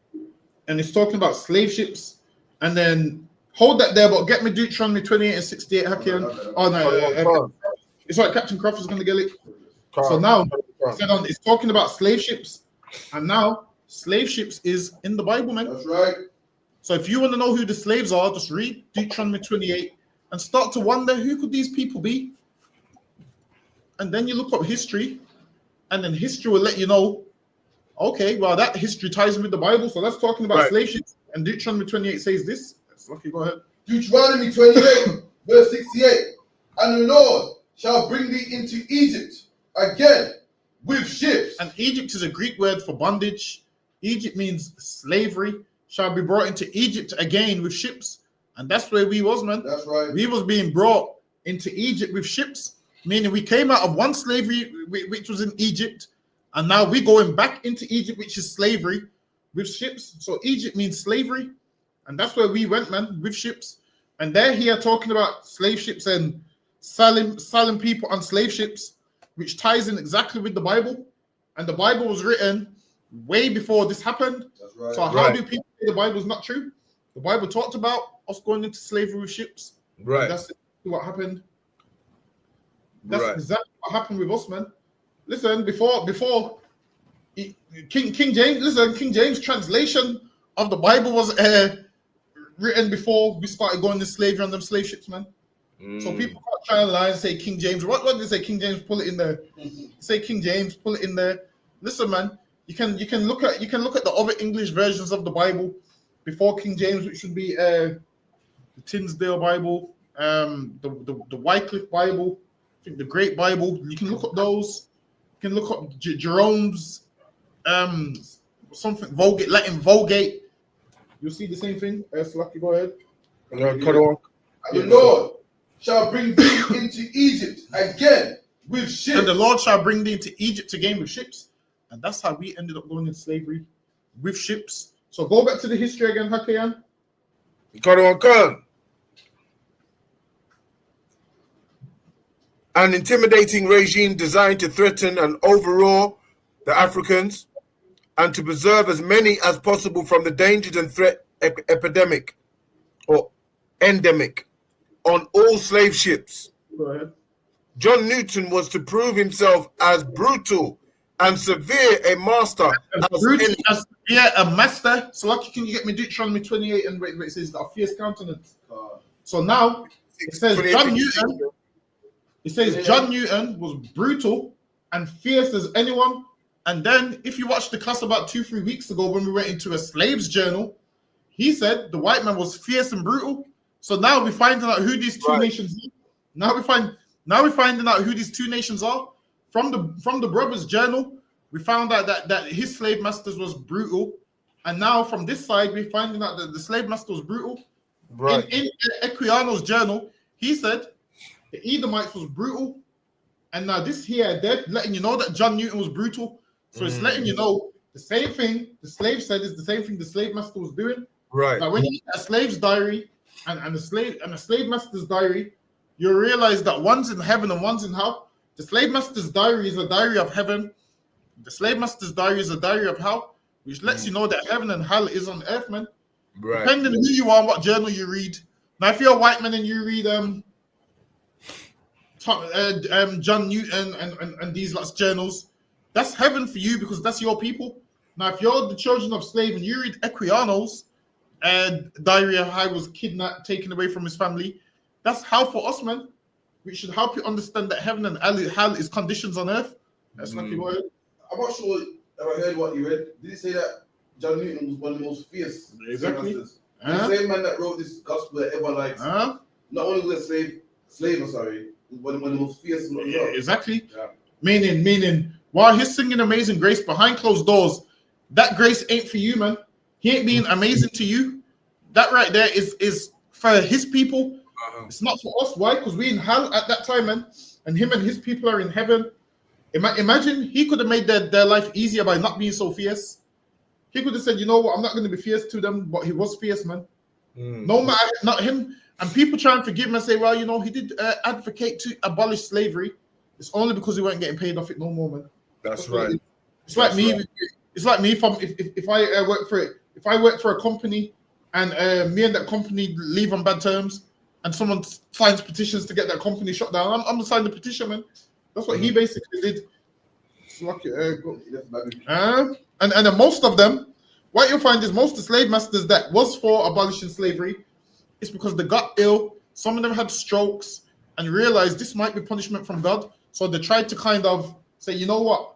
And it's talking about slave ships, and then hold that there, but get me Deuteronomy 28 and 68, Hakian. Oh no, it's right. Captain Crawford's going to get it. So now it's talking about slave ships, and now slave ships is in the Bible, man. That's right. So if you want to know who the slaves are, just read Deuteronomy 28 and start to wonder, who could these people be? And then you look up history, and then history will let you know, okay, well, that history ties in with the Bible. So that's talking about slave ships. And Deuteronomy 28 says this. Okay, go ahead. Deuteronomy 28, verse 68. And the Lord shall bring thee into Egypt again with ships. And Egypt is a Greek word for bondage. Egypt means slavery. Shall be brought into Egypt again with ships. And that's where we was, man. That's right. We was being brought into Egypt with ships, meaning we came out of one slavery, which was in Egypt, and now we're going back into Egypt, which is slavery, with ships. So Egypt means slavery, and that's where we went, man, with ships. And they're here talking about slave ships and selling people on slave ships, which ties in exactly with the Bible. And the Bible was written way before this happened. That's right. So how do people say the Bible is not true? The Bible talked about us going into slavery with ships. Right. That's what happened. That's exactly what happened with us, man. Listen, before King James, listen, King James translation of the Bible was written before we started going to slavery on them slave ships, man. So people can't try and lie and say King James. What did they say? King James, pull it in there. Say King James, pull it in there. Listen, man, you can look at the other English versions of the Bible before King James, which should be the Tinsdale Bible, the Wycliffe Bible, I think the Great Bible. You can look up those. You can look up Jerome's something Vulgate, Latin Vulgate. You'll see the same thing. Lucky, go ahead. Cut off. And the Lord shall bring thee into Egypt again with ships. And the Lord shall bring thee into Egypt to gain with ships. And that's how we ended up going into slavery, with ships. So go back to the history again, Hakayan. Khan. An intimidating regime designed to threaten and overawe the Africans and to preserve as many as possible from the dangers and threat epidemic or endemic on all slave ships. Go ahead. John Newton was to prove himself as brutal and severe a master as any. A master. So lucky, can you get me Deuteronomy 28 and wait, it says got a fierce countenance. So now it says John Newton. It says John Newton was brutal and fierce as anyone. And then if you watched the class about 2-3 weeks ago when we went into a slave's journal, he said the white man was fierce and brutal. So now we're finding out who these two nations are. Now we're finding out who these two nations are. From the brothers' journal, we found out that his slave masters was brutal. And now from this side, we're finding out that the slave master was brutal. Right. In Equiano's journal, he said the Edomites was brutal. And now this here, they're letting you know that John Newton was brutal. So it's letting you know the same thing the slave said is the same thing the slave master was doing. Right. Like when you get a slave's diary and a slave master's diary, you realize that one's in heaven and one's in hell. The slave master's diary is a diary of heaven. The slave master's diary is a diary of hell, which lets you know that heaven and hell is on earth, man. Right. Depending on who you are and what journal you read. Now, if you're a white man and you read John Newton and these lots journals, that's heaven for you because that's your people. Now, if you're the children of slave and you read Equiano's diary of how he was kidnapped, taken away from his family, that's hell for us, man. We should help you understand that heaven and hell is conditions on earth. That's like you word. I'm not sure if I heard what you read. Did he say that John Newton was one of the most fierce? Exactly. The same man that wrote this gospel that everyone likes. Not only was a slave, was one of the most fierce. Yeah, exactly. Yeah. Meaning, while he's singing Amazing Grace behind closed doors, that grace ain't for you, man. He ain't being amazing to you. That right there is for his people. It's not for us. Why? Because we in hell at that time, man. And him and his people are in heaven. Imagine he could have made their life easier by not being so fierce. He could have said, you know what, I'm not going to be fierce to them, but he was fierce, man. No matter, not him. And people try and forgive him and say, well, you know, he did advocate to abolish slavery. It's only because he weren't getting paid off it no more, man. That's right. It's like me. Right. It's like me if I work for it. If I work for a company and me and that company leave on bad terms, and someone signs petitions to get that company shut down, I'm gonna sign the petition, man. That's what he basically did. It's lucky, and then most of them, what you'll find is most of the slave masters that was for abolishing slavery, it's because they got ill. Some of them had strokes and realized this might be punishment from God. So they tried to kind of say, you know what,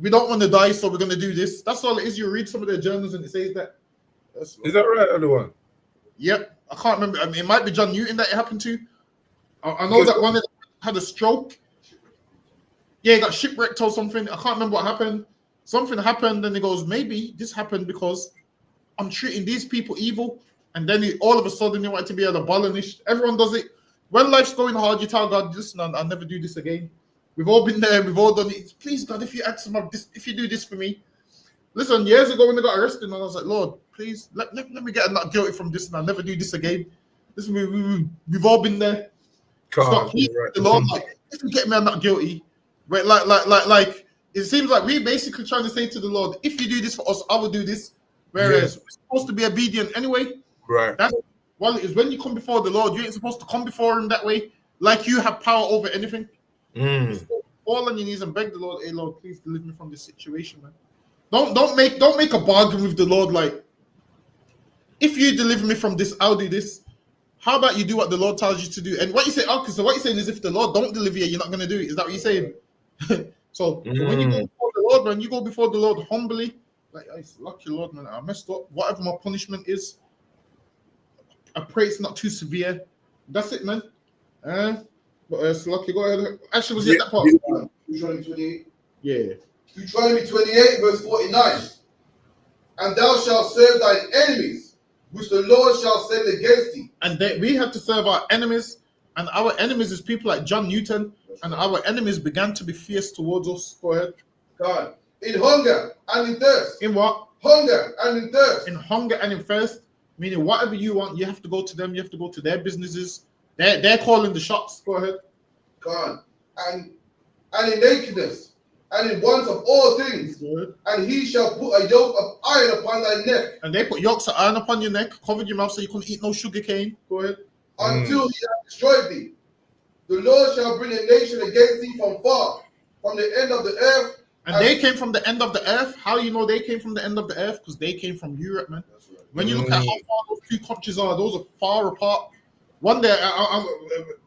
we don't want to die, so we're gonna do this. That's all it is. You read some of their journals and it says that. Is that right, everyone? Yep. I can't remember. I mean, it might be John Newton that it happened to. I know that one had a stroke. Yeah, he got shipwrecked or something. I can't remember what happened. Something happened, and he goes, maybe this happened because I'm treating these people evil. And then all of a sudden, he wanted to be an abolitionist. Everyone does it. When life's going hard, you tell God, listen, I'll never do this again. We've all been there. We've all done it. Please, God, if you ask him this, if you do this for me. Listen, years ago when they got arrested, and I was like, Lord, please let me get not guilty from this, and I'll never do this again. Listen, we've all been there. Stop, please, right. The Lord, like, if you get me, I'm not guilty. Right? Like, it seems like we're basically trying to say to the Lord, if you do this for us, I will do this. Whereas we're supposed to be obedient anyway. Right. That's it is when you come before the Lord, you ain't supposed to come before him that way, like you have power over anything. Fall on your knees and beg the Lord, hey Lord, please deliver me from this situation, man. Don't make a bargain with the Lord like, if you deliver me from this, I'll do this. How about you do what the Lord tells you to do? And what you say, okay, so what you're saying is if the Lord don't deliver you, you're not going to do it. Is that what you're saying? So when you go before the Lord, man, you go before the Lord humbly, like, I lucky Lord, man, I messed up. Whatever my punishment is, I pray it's not too severe. That's it, man. But so lucky, go ahead. Actually, was it that part? Deuteronomy 28. Yeah. Deuteronomy 28, verse 49. And thou shalt serve thine enemies, which the Lord shall send against thee. And we have to serve our enemies, and our enemies is people like John Newton. And our enemies began to be fierce towards us. Go ahead. God. In hunger and in thirst. In what? Hunger and in thirst. In hunger and in thirst, meaning whatever you want, you have to go to them. You have to go to their businesses. They're calling the shots. Go ahead. God. And in nakedness and in want of all things. Good. And he shall put a yoke of iron upon thy neck. And they put yokes of iron upon your neck, covered your mouth so you couldn't eat no sugar cane. Go ahead. Until he hath destroyed thee. The Lord shall bring a nation against thee from far, from the end of the earth. And they came from the end of the earth. How you know they came from the end of the earth? Because they came from Europe, man. That's right. When you look at how far those two countries are, those are far apart. One day,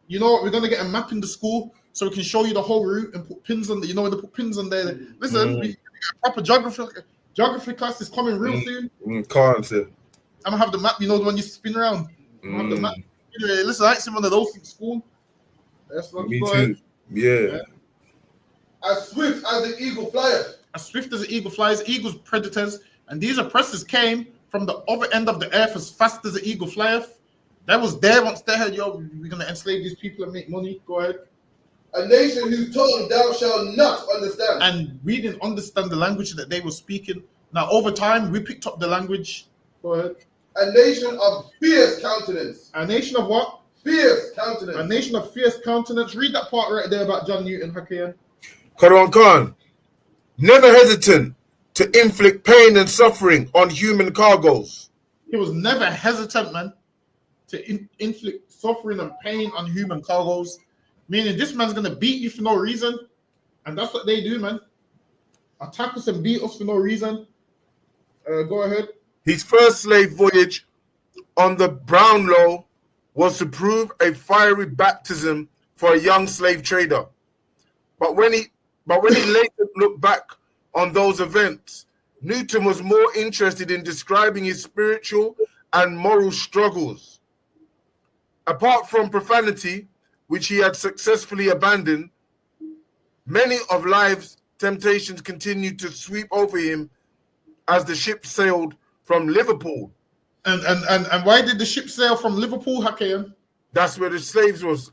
you know what? We're gonna get a map in the school so we can show you the whole route and put pins on. You know, they put pins on there. Listen, we get a proper geography class is coming real soon. Can't say. I'm gonna have the map. You know, the one you spin around. I'm gonna have the map. Anyway, listen, I ain't seen one of those in school. That's what Me too. Yeah. As swift as the eagle flieth. As swift as the eagle flies, eagles predators, and these oppressors came from the other end of the earth as fast as the eagle flieth. That was there once they heard, yo, we're gonna enslave these people and make money. Go ahead. A nation whose tongue thou shalt not understand. And we didn't understand the language that they were speaking. Now, over time, we picked up the language. Go ahead. A nation of fierce countenance. A nation of what? Fierce countenance. A nation of fierce countenance. Read that part right there about John Newton, Hakian. Quran Khan, never hesitant to inflict pain and suffering on human cargoes. He was never hesitant, man, to inflict suffering and pain on human cargoes. Meaning this man's going to beat you for no reason. And that's what they do, man. Attack us and beat us for no reason. Go ahead. His first slave voyage on the Brownlow was to prove a fiery baptism for a young slave trader. But when he later looked back on those events, Newton was more interested in describing his spiritual and moral struggles. Apart from profanity, which he had successfully abandoned, many of life's temptations continued to sweep over him as the ship sailed from Liverpool. And why did the ship sail from Liverpool, Hakeem? That's where the slaves was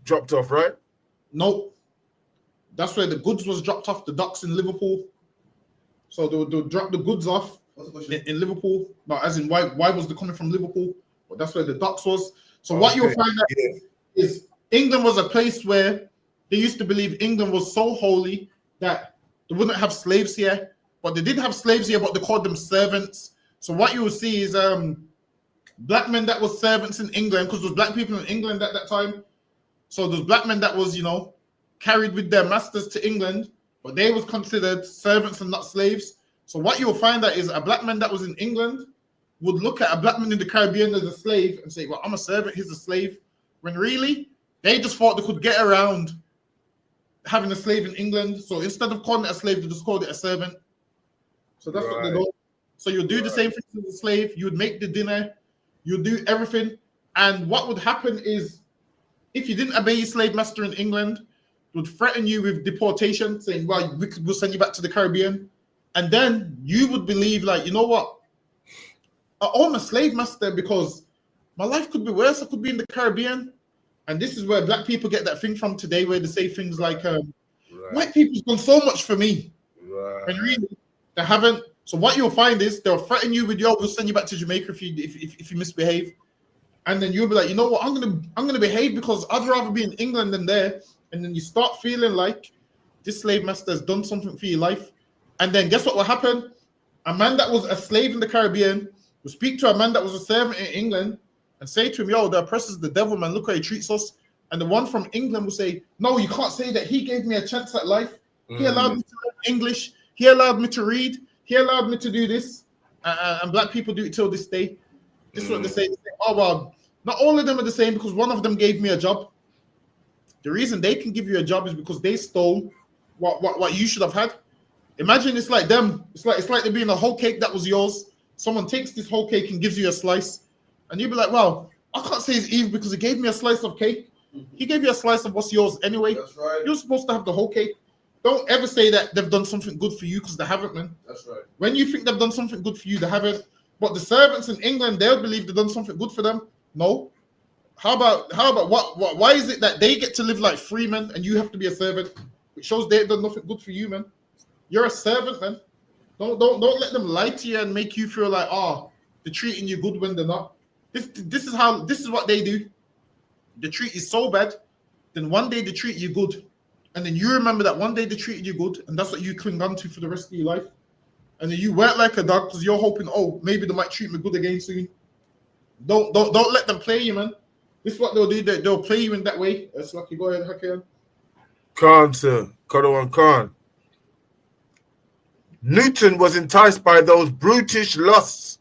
dropped off, right? Nope. That's where the goods was dropped off the docks in Liverpool. So they'll drop the goods off in Liverpool. No, as in why was they coming from Liverpool? But that's where the docks was. So what you'll find out is England was a place where they used to believe England was so holy that they wouldn't have slaves here. But they did have slaves here, but they called them servants. So what you will see is black men that was servants in England, because there was black people in England at that time. So there's black men that was, carried with their masters to England, but they was considered servants and not slaves. So what you'll find out is a black man that was in England would look at a black man in the Caribbean as a slave and say, well, I'm a servant, he's a slave. When really, they just thought they could get around having a slave in England. So instead of calling it a slave, they just called it a servant. So that's what they do. So you'll do the same thing as a slave. You would make the dinner. You'll do everything. And what would happen is, if you didn't obey your slave master in England, would threaten you with deportation, saying, well, we'll send you back to the Caribbean. And then you would believe, like, you know what? I own a slave master because my life could be worse. I could be in the Caribbean. And this is where black people get that thing from today, where they say things like, white people's done so much for me. And really, they haven't. So what you'll find is they'll threaten you with, we'll send you back to Jamaica if you misbehave. And then you'll be like, you know what? I'm gonna behave because I'd rather be in England than there. And then you start feeling like this slave master has done something for your life. And then guess what will happen? A man that was a slave in the Caribbean will speak to a man that was a servant in England and say to him, yo, the oppressor's the devil, man. Look how he treats us. And the one from England will say, no, you can't say that. He gave me a chance at life. He allowed me to learn English. He allowed me to read. He allowed me to do this. And black people do it till this day. This is what they say. They say, oh, well, not all of them are the same because one of them gave me a job. The reason they can give you a job is because they stole what you should have had. Imagine it's like them. It's like there being a whole cake that was yours. Someone takes this whole cake and gives you a slice. And you'll be like, well, I can't say it's Eve because he gave me a slice of cake. He gave you a slice of what's yours anyway. That's right. You're supposed to have the whole cake. Don't ever say that they've done something good for you because they haven't, man. That's right. When you think they've done something good for you, they haven't. But the servants in England, they'll believe they've done something good for them. No. How about what? Why is it that they get to live like free men and you have to be a servant? It shows they've done nothing good for you, man. You're a servant, man. Don't let them lie to you and make you feel like, oh, they're treating you good when they're not. This is what they do. They treat you so bad, then one day they treat you good, and then you remember that one day they treated you good, and that's what you cling on to for the rest of your life. And then you work like a dog because you're hoping, oh, maybe they might treat me good again soon. Don't let them play you, man. This is what they'll do. They'll play you in that way. That's lucky. Go ahead, Hakim. Khan, sir. Kadawan Khan. Newton was enticed by those brutish lusts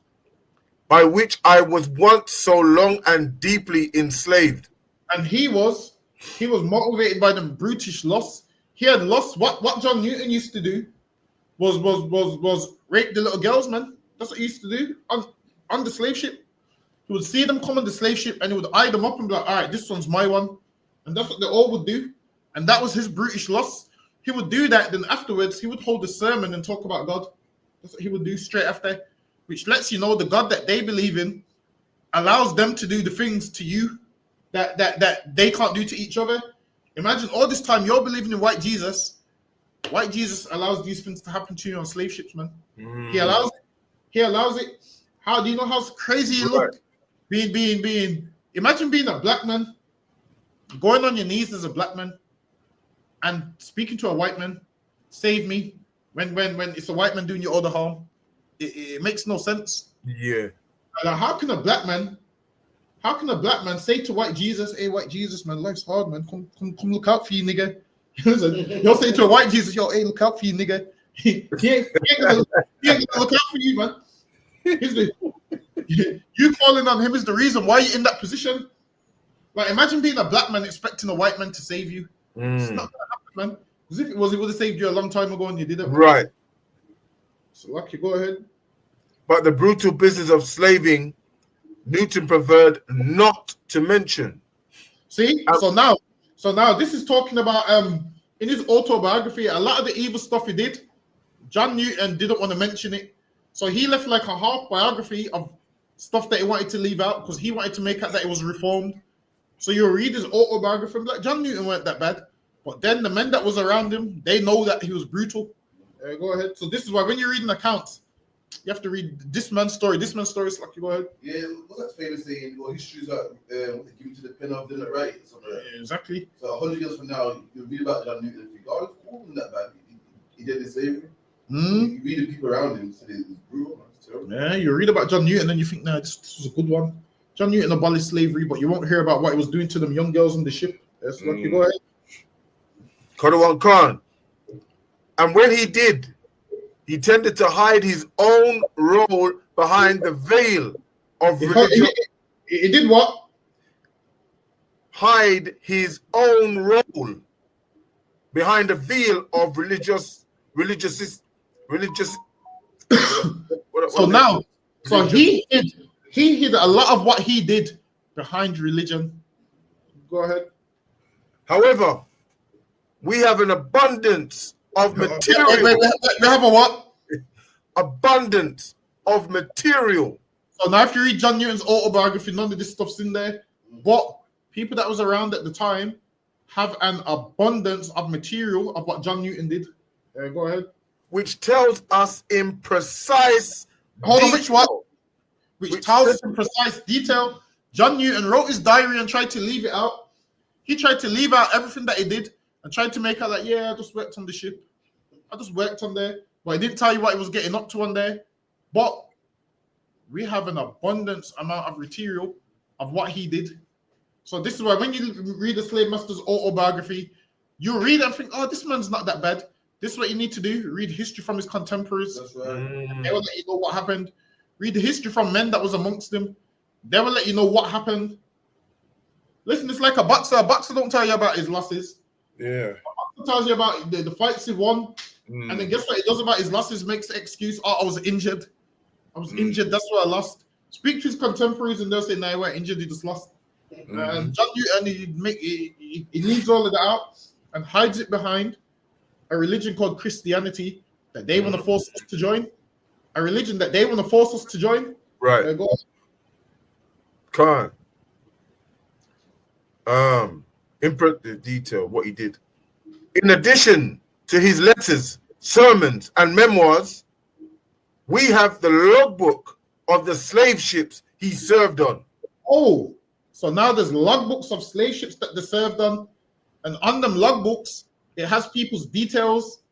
by which I was once so long and deeply enslaved. And he was motivated by them brutish lusts. He had lusts. What John Newton used to do was rape the little girls, man. That's what he used to do on the slave ship. He would see them come on the slave ship and he would eye them up and be like, all right, this one's my one. And that's what they all would do. And that was his brutish lust. He would do that. Then afterwards, he would hold a sermon and talk about God. That's what he would do straight after, which lets you know the God that they believe in allows them to do the things to you that they can't do to each other. Imagine all this time you're believing in white Jesus. White Jesus allows these things to happen to you on slave ships, man. He allows it. He allows it. How do you know how crazy you look? Imagine being a black man, going on your knees as a black man, and speaking to a white man, save me, when it's a white man doing you all the harm. It makes no sense. Yeah. Like, how can a black man say to white Jesus, hey, white Jesus, man, life's hard, man. Come look out for you, nigga. You'll say to a white Jesus, yo, hey, look out for you, nigga. He ain't gonna look out for you, man. You falling on him is the reason why you're in that position. Like, imagine being a black man expecting a white man to save you. It's not gonna happen, man. Because if it was, it would have saved you a long time ago and you didn't. Right. So, Lucky, go ahead. But the brutal business of slaving, Newton preferred not to mention. See, so now this is talking about in his autobiography, a lot of the evil stuff he did, John Newton didn't want to mention it. So he left like a half biography of stuff that he wanted to leave out because he wanted to make out that it was reformed. So you'll read his autobiography and be like, John Newton weren't that bad. But then the men that was around him, they know that he was brutal. Go ahead. So this is why when you're reading accounts, you have to read this man's story. This man's story is like, go ahead. Yeah, what's that famous saying? Well, history's like what they give you to the pen of, didn't right? Yeah, exactly. So 100 years from now, you'll read about John Newton and think, oh, it's cool, wasn't that bad. He did the slavery. You read the people around him, so it's brutal. It's terrible. Yeah, you read about John Newton and you think, nah, this was a good one. John Newton abolished slavery, but you won't hear about what he was doing to them young girls on the ship. That's lucky. Go ahead. Kadawan Khan. And when he did, he tended to hide his own role behind the veil of religion. He did what? Hide his own role behind the veil of religious. So he hid a lot of what he did behind religion. Go ahead. However, we have an abundance of material. We have a what? Abundance of material. So now if you read John Newton's autobiography, none of this stuff's in there. But people that was around at the time have an abundance of material of what John Newton did. Go ahead. Which tells us in precise detail, which tells us in precise detail. John Newton wrote his diary and tried to leave it out. He tried to leave out everything that he did and tried to make out like, yeah, I just worked on the ship. I just worked on there. But I didn't tell you what he was getting up to on there. But we have an abundance amount of material of what he did. So this is why when you read the slave master's autobiography, you read it and think, oh, this man's not that bad. This is what you need to do. Read history from his contemporaries. That's right. They will let you know what happened. Read the history from men that was amongst them. They will let you know what happened. Listen, it's like a boxer. A boxer don't tell you about his losses. Yeah. A boxer tells you about the fights he won. And then guess what he does about his losses? Makes an excuse. Oh, I was injured. Injured. That's why I lost. Speak to his contemporaries and they'll say, no, you weren't injured. You just lost. And John Newton, he leaves all of that out and hides it behind a religion called Christianity that they want to force us to join. A religion that they want to force us to join. Right. Go on. Khan. In detail what he did. In addition to his letters, sermons, and memoirs, we have the logbook of the slave ships he served on. Oh, so now there's logbooks of slave ships that they served on, and on them logbooks, it has people's details.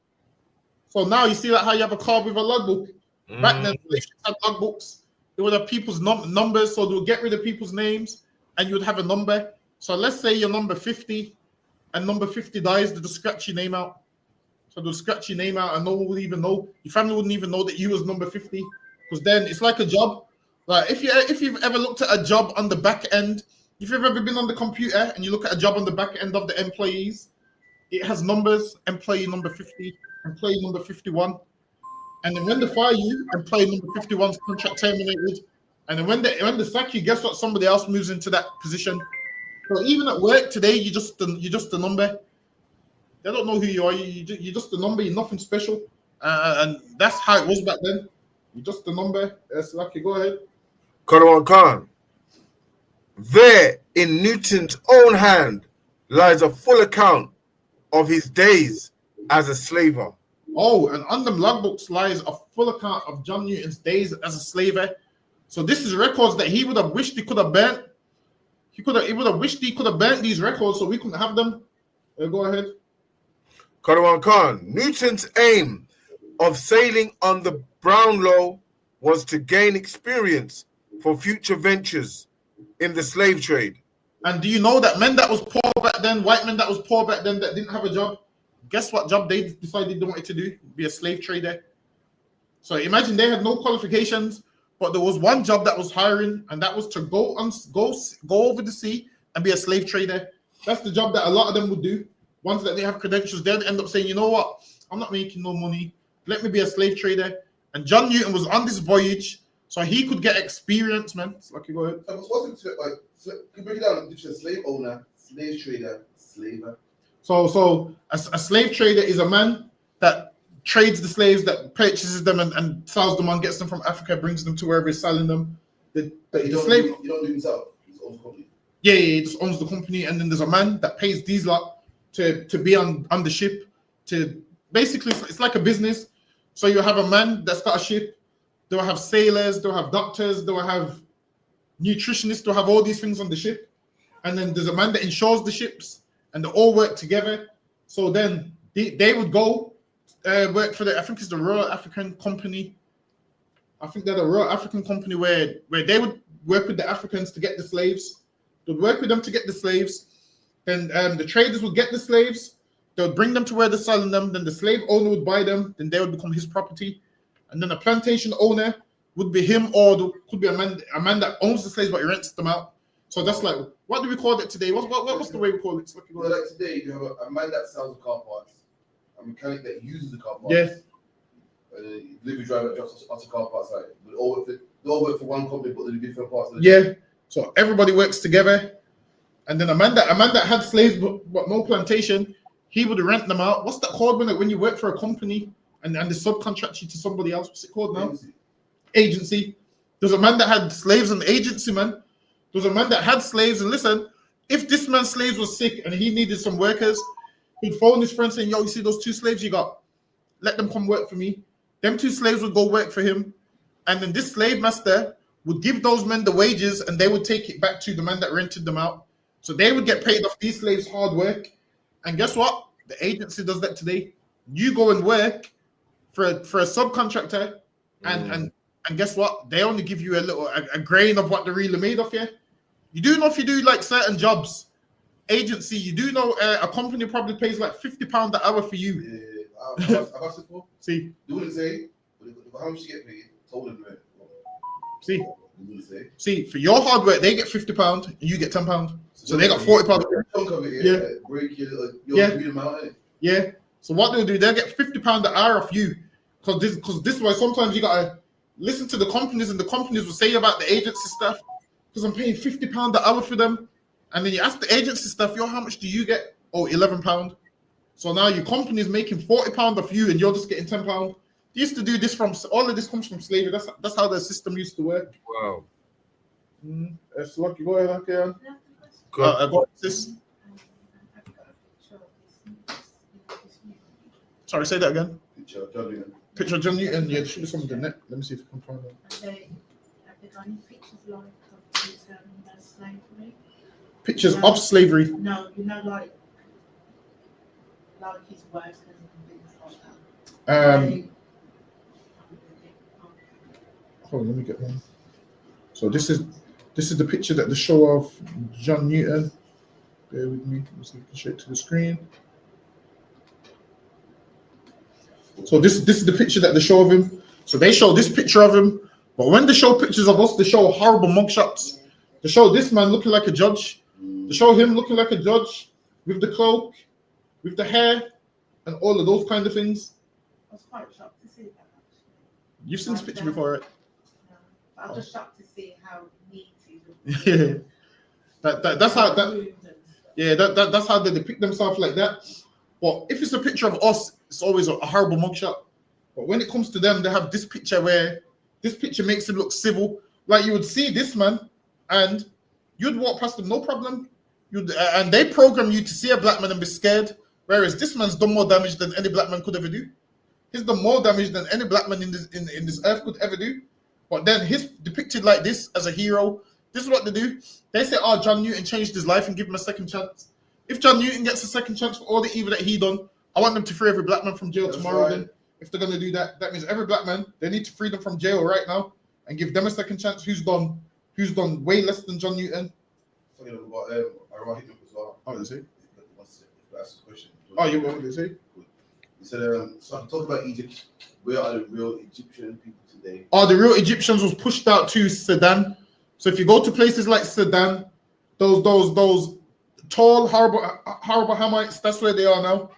So now you see that how you have a card with a logbook. Back then, slave ships had logbooks. It would have people's numbers, so they would get rid of people's names, and you would have a number. So let's say you're number 50, and number 50 dies, they'll scratch your name out. So they'll scratch your name out, and no one would even know. Your family wouldn't even know that you was number 50, because then it's like a job. Like if you've ever looked at a job on the back end, if you've ever been on the computer and you look at a job on the back end of the employees, it has numbers: employee number 50, employee number 51. And then when they fire you, employee number 51's contract terminated. And then when they sack you, guess what? Somebody else moves into that position. So even at work today, you're just a number. They don't know who you are. You're just a number. You're nothing special. And that's how it was back then. You're just a number. Lucky, go ahead. Karawan Khan. There, in Newton's own hand, lies a full account of his days as a slaver. Oh, and on them logbooks lies a full account of John Newton's days as a slaver. So this is records that he would have wished he could have burnt. He would have wished he could have burnt these records so we couldn't have them. Go ahead. Karawan Khan. Newton's aim of sailing on the Brownlow was to gain experience for future ventures in the slave trade. And do you know that men that was poor back then, white men that was poor back then that didn't have a job, guess what job they decided they wanted to do? Be a slave trader. So imagine they had no qualifications, but there was one job that was hiring, and that was to go over the sea and be a slave trader. That's the job that a lot of them would do. Once that they have credentials, they'd end up saying, you know what? I'm not making no money. Let me be a slave trader. And John Newton was on this voyage, so he could get experience, man. Lucky, go ahead. What's it like? So can you break it down into a slave owner, slave trader, slaver? So a slave trader is a man that trades the slaves, that purchases them and sells them on, gets them from Africa, brings them to wherever he's selling them. You don't do himself. He owns the company. Yeah, he just owns the company, and then there's a man that pays these lot to be on the ship. To basically, it's like a business. So you have a man that's got a ship. They'll have sailors. They'll have doctors. They'll have nutritionists. They'll have all these things on the ship, and then there's a man that insures the ships, and they all work together. So then they would go work for I think it's the Royal African Company. I think they're the Royal African Company where they would work with the Africans to get the slaves. They'd work with them to get the slaves. Then the traders would get the slaves. They would bring them to where they're selling them. Then the slave owner would buy them. Then they would become his property. And then a plantation owner would be him, or there could be a man that owns the slaves but he rents them out. So that's like, what do we call it today? What's the way we call it? Like today, you have a man that sells the car parts, a mechanic that uses the car parts. Yeah. Delivery driver that drops off the car parts site. They all work for one company, but they do different parts. Yeah. So everybody works together. And then a man that had slaves but no plantation, he would rent them out. What's that called when you work for a company and they subcontract you to somebody else? What's it called now? Agency. There's a man that had slaves and agency, man. There's a man that had slaves, and listen, if this man's slaves was sick and he needed some workers, he'd phone his friend saying, yo, you see those 2 slaves you got? Let them come work for me. Them 2 slaves would go work for him. And then this slave master would give those men the wages, and they would take it back to the man that rented them out. So they would get paid off these slaves' hard work. And guess what? The agency does that today. You go and work for a subcontractor, and guess what? They only give you a grain of what they're really made of here. You do know if you do like certain jobs, agency, you do know a company probably pays like £50 an hour for you. Yeah, I've asked it for. See, they wouldn't say how much you get paid. Told them right. See, they wouldn't say. See, for your hard work, they get £50 and you get £10. So they got £40. Chunk of it, yeah. Break your amount. Yeah. So what they'll do, they'll get £50 an hour off you, because this way sometimes you gotta listen to the companies, and the companies will say about the agency stuff, because I'm paying £50 an hour for them. And then you ask the agency stuff, yo, how much do you get? Oh, £11. So now your company is making £40 off you, and you're just getting £10. They used to do this all of this comes from slavery. That's how the system used to work. Wow. It's lucky. Go ahead, okay. Go on. Go on, sis. Sorry, say that again. Picture of John Newton. Picture of John Newton. Yeah, should be some of the net. Let me see if I can find it. Have they got any pictures like of his slavery? Pictures of slavery. No, you know, like his workers and things like that. Hold on, let me get one. So this is the picture that they show of John Newton. Bear with me. Let's see if I can show it to the screen. So this is the picture that they show of him. So they show this picture of him, but when they show pictures of us, they show horrible mugshots. They show this man looking like a judge. They show him looking like a judge with the cloak, with the hair, and all of those kind of things. I was quite shocked to see that, actually. You've seen this picture before, right? No, but I was just shocked to see how neat he Yeah. looked. That's how that's how they depict themselves like that. But if it's a picture of us, it's always a horrible mugshot. But when it comes to them, they have this picture where this picture makes him look civil. Like you would see this man, and you'd walk past him, no problem. And they program you to see a black man and be scared. Whereas this man's done more damage than any black man could ever do. He's done more damage than any black man in this earth could ever do. But then he's depicted like this as a hero. This is what they do. They say, "Oh, John Newton changed his life and give him a second chance." If John Newton gets a second chance for all the evil that he done, I want them to free every black man from jail tomorrow. Right. Then, if they're gonna do that, that means every black man, they need to free them from jail right now and give them a second chance. Who's done way less than John Newton? Talking about Iraq as well. Oh, is he? That's the question. Oh, you what did he say? He said, so I'm talking about Egypt. Where are the real Egyptian people today? Oh, the real Egyptians was pushed out to Sudan. So if you go to places like Sudan, those tall, horrible Hamites, that's where they are now.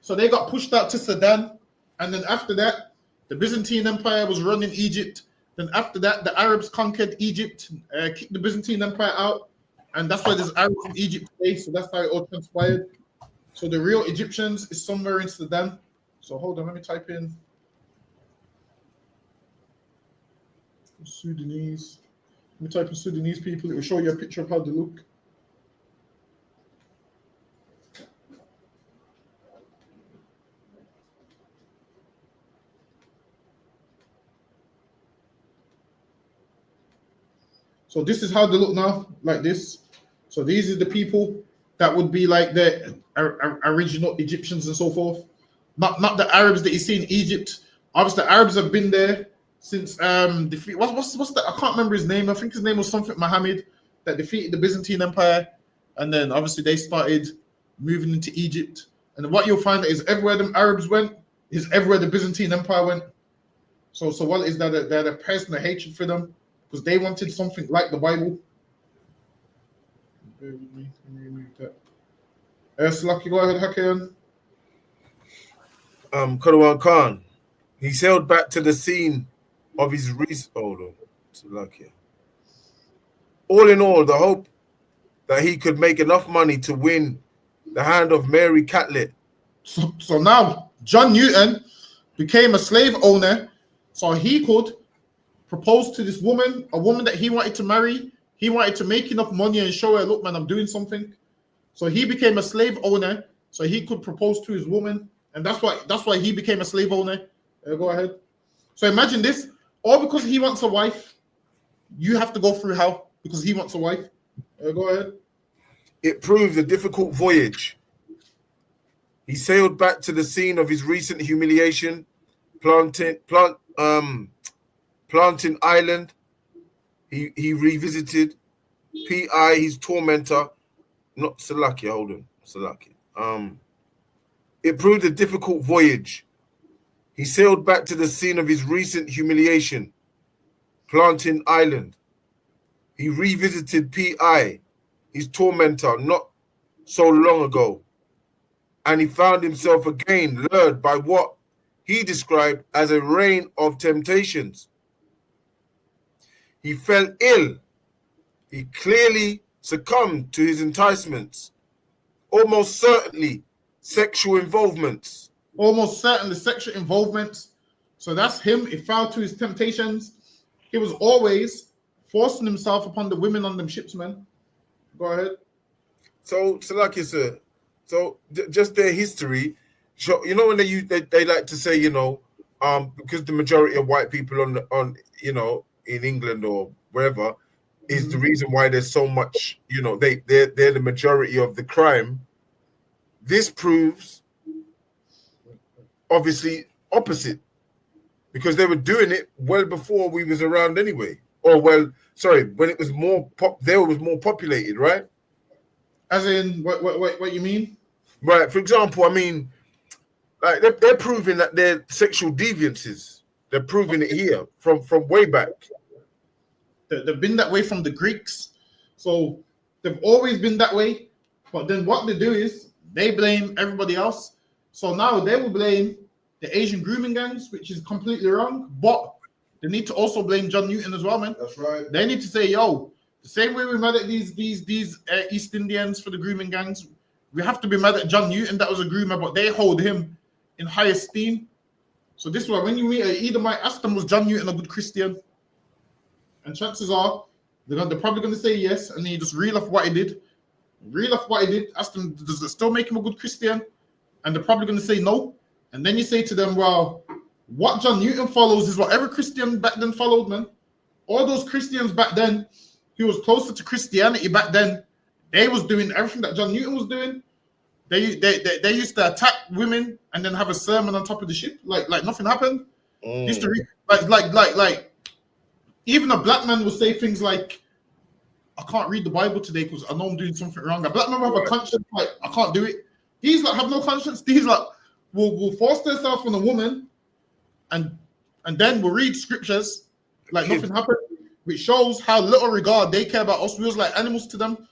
So they got pushed out to Sudan, and then after that, the Byzantine Empire was running Egypt. Then after that, the Arabs conquered Egypt, kicked the Byzantine Empire out, and that's why there's Arabs in Egypt today. So that's how it all transpired. So the real Egyptians is somewhere in Sudan. So hold on, let me type in Sudanese. Let me type in Sudanese people. It will show you a picture of how they look. So this is how they look now, like this. So these are the people that would be like the original Egyptians and so forth. Not the Arabs that you see in Egypt. Obviously, the Arabs have been there since what's that? I can't remember his name. I think his name was something Muhammad that defeated the Byzantine Empire, and then obviously they started moving into Egypt. And what you'll find is everywhere them Arabs went is everywhere the Byzantine Empire went. So what is that? They're a personal hatred for them because they wanted something like the Bible. Bear with me. Let me remove that. Slaki, go ahead, Hakan. Karawan Khan, he sailed back to the scene of his recent. Hold on, Salakia. All in all, the hope that he could make enough money to win the hand of Mary Catlett. So now John Newton became a slave owner, so he could propose to this woman, a woman that he wanted to marry. He wanted to make enough money and show her, look, man, I'm doing something. So he became a slave owner, so he could propose to his woman, and that's why he became a slave owner. Go ahead. So imagine this, all because he wants a wife, you have to go through hell because he wants a wife. Go ahead. It proved a difficult voyage. He sailed back to the scene of his recent humiliation, Plantain Island. He revisited P.I., his tormentor, not Salakia, hold on, Salakia. It proved a difficult voyage. He sailed back to the scene of his recent humiliation, Plantain Island. He revisited P.I., his tormentor, not so long ago, and he found himself again lured by what he described as a rain of temptations. He fell ill. He clearly succumbed to his enticements, almost certainly sexual involvements. Almost certainly sexual involvements. So that's him. He fell to his temptations. He was always forcing himself upon the women on them ships, man. Go ahead. So like you said, just their history. You know when they like to say, because the majority of white people on in England or wherever is the reason why there's so much, they're the majority of the crime. This proves obviously opposite, because they were doing it well before we was around anyway. Or when it was more was more populated, right? As in, what you mean? Right. For example, I mean, like they're proving that they're sexual deviances. They're proving it here from way back. They've been that way from the Greeks, so they've always been that way. But then what they do is they blame everybody else. So now they will blame the Asian grooming gangs, which is completely wrong. But they need to also blame John Newton as well, man. That's right. They need to say, yo, the same way we're mad at these East Indians for the grooming gangs, we have to be mad at John Newton that was a groomer, but they hold him in high esteem. So this is why when you meet an Edomite, ask them, was John Newton a good Christian? And chances are they're probably going to say yes, and then you just reel off what he did. Ask them, does it still make him a good Christian? And they're probably going to say no. And then you say to them, well, what John Newton follows is what every Christian back then followed, man. All those Christians back then, he was closer to Christianity back then. They was doing everything that John Newton was doing. They used to attack women and then have a sermon on top of the ship, like nothing happened. Used to like even a black man will say things like, I can't read the Bible today because I know I'm doing something wrong. A black man will have a conscience, like, I can't do it. These like have no conscience. These like will force themselves on a woman and then we'll read scriptures like nothing happened, which shows how little regard they care about us. We was like animals to them.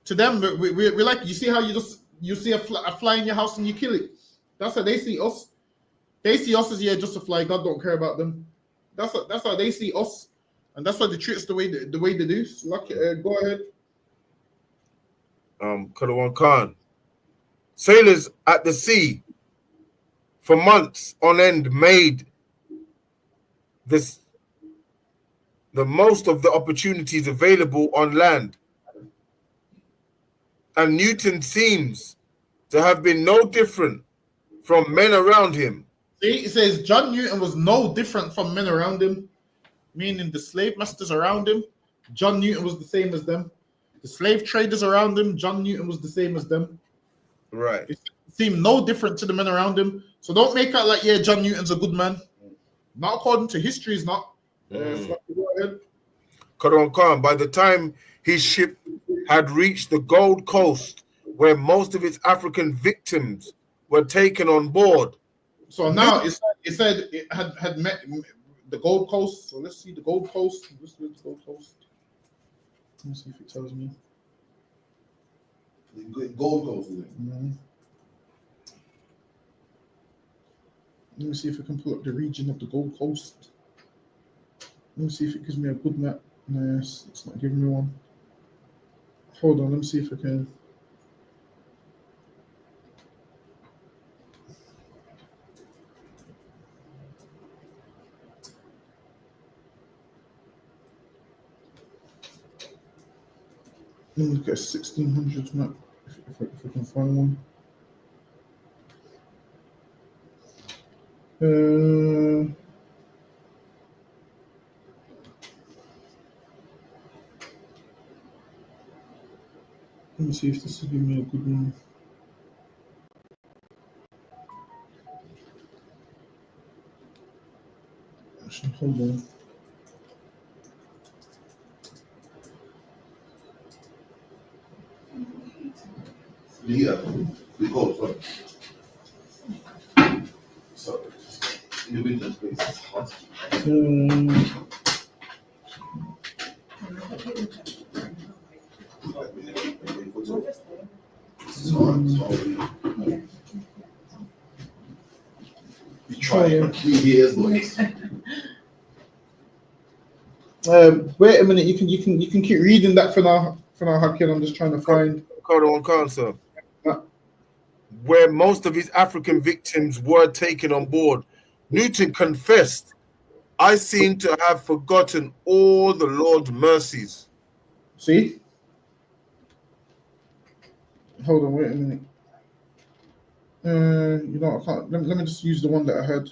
To them, we're like, you see how you see a fly in your house and you kill it. That's how they see us. They see us as just a fly. God don't care about them. That's how they see us. And that's why they treat us the way they do. So, go ahead. Kadawan Khan. Sailors at the sea for months on end made the most of the opportunities available on land. And Newton seems to have been no different from men around him. See, it says John Newton was no different from men around him. Meaning the slave masters around him, John Newton was the same as them. The slave traders around him, John Newton was the same as them. Right. It seemed no different to the men around him. So don't make out like, yeah, John Newton's a good man. Not according to history, he's not. Go ahead. Kadawan Khan, by the time his ship had reached the Gold Coast, where most of its African victims were taken on board. So now it said it had met the Gold Coast. So let's see the Gold Coast. Let's look at the Gold Coast. Let me see if it tells me. Gold Coast, is it? Mm-hmm. Let me see if I can pull up the region of the Gold Coast. Let me see if it gives me a good map. No, it's not giving me one. Hold on, let me see if I can. Let me look at a 1600s map if I can find one. Let me see if this will give me a good one. Actually, hold on. Yeah, we go. Sorry. You read the space. We try 3 years, boys. Wait a minute. You can keep reading that for now, Hakim. I'm just trying to find. Kadawan Khan, sir. Where most of his African victims were taken on board, Newton confessed, I seem to have forgotten all the Lord's mercies. See? Hold on, wait a minute. You know, I can't. Let me just use the one that I had.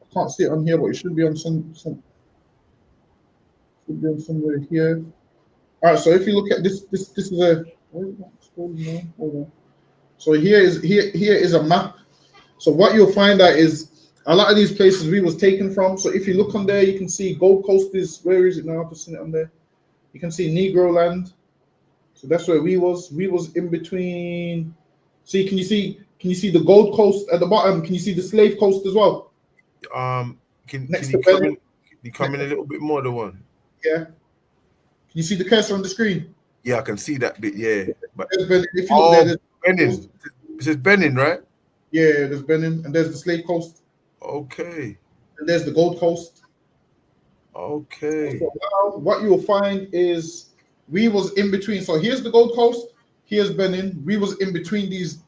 I can't see it on here, but it should be on some should be on somewhere here. All right, so if you look at this is a wait, what's going on? Hold on. So here is a map. So what you'll find out is a lot of these places we was taken from. So if you look on there, you can see Gold Coast is where is it now? I've just seen it on there. You can see Negro Land. So that's where we was. We was in between. See, can you see the Gold Coast at the bottom? Can you see the Slave Coast as well? Can Next you to come Benin. in? Can you come in a little bit more? The one. Yeah. Can you see the cursor on the screen? Yeah, I can see that bit. Yeah, but There's Benin. If you look there, there's Benin. It says Benin, right? yeah, there's Benin, and there's the Slave Coast, Okay. and there's the Gold Coast. Okay. So now what you'll find is we was in between. So here's the Gold Coast, here's Benin. We was in between these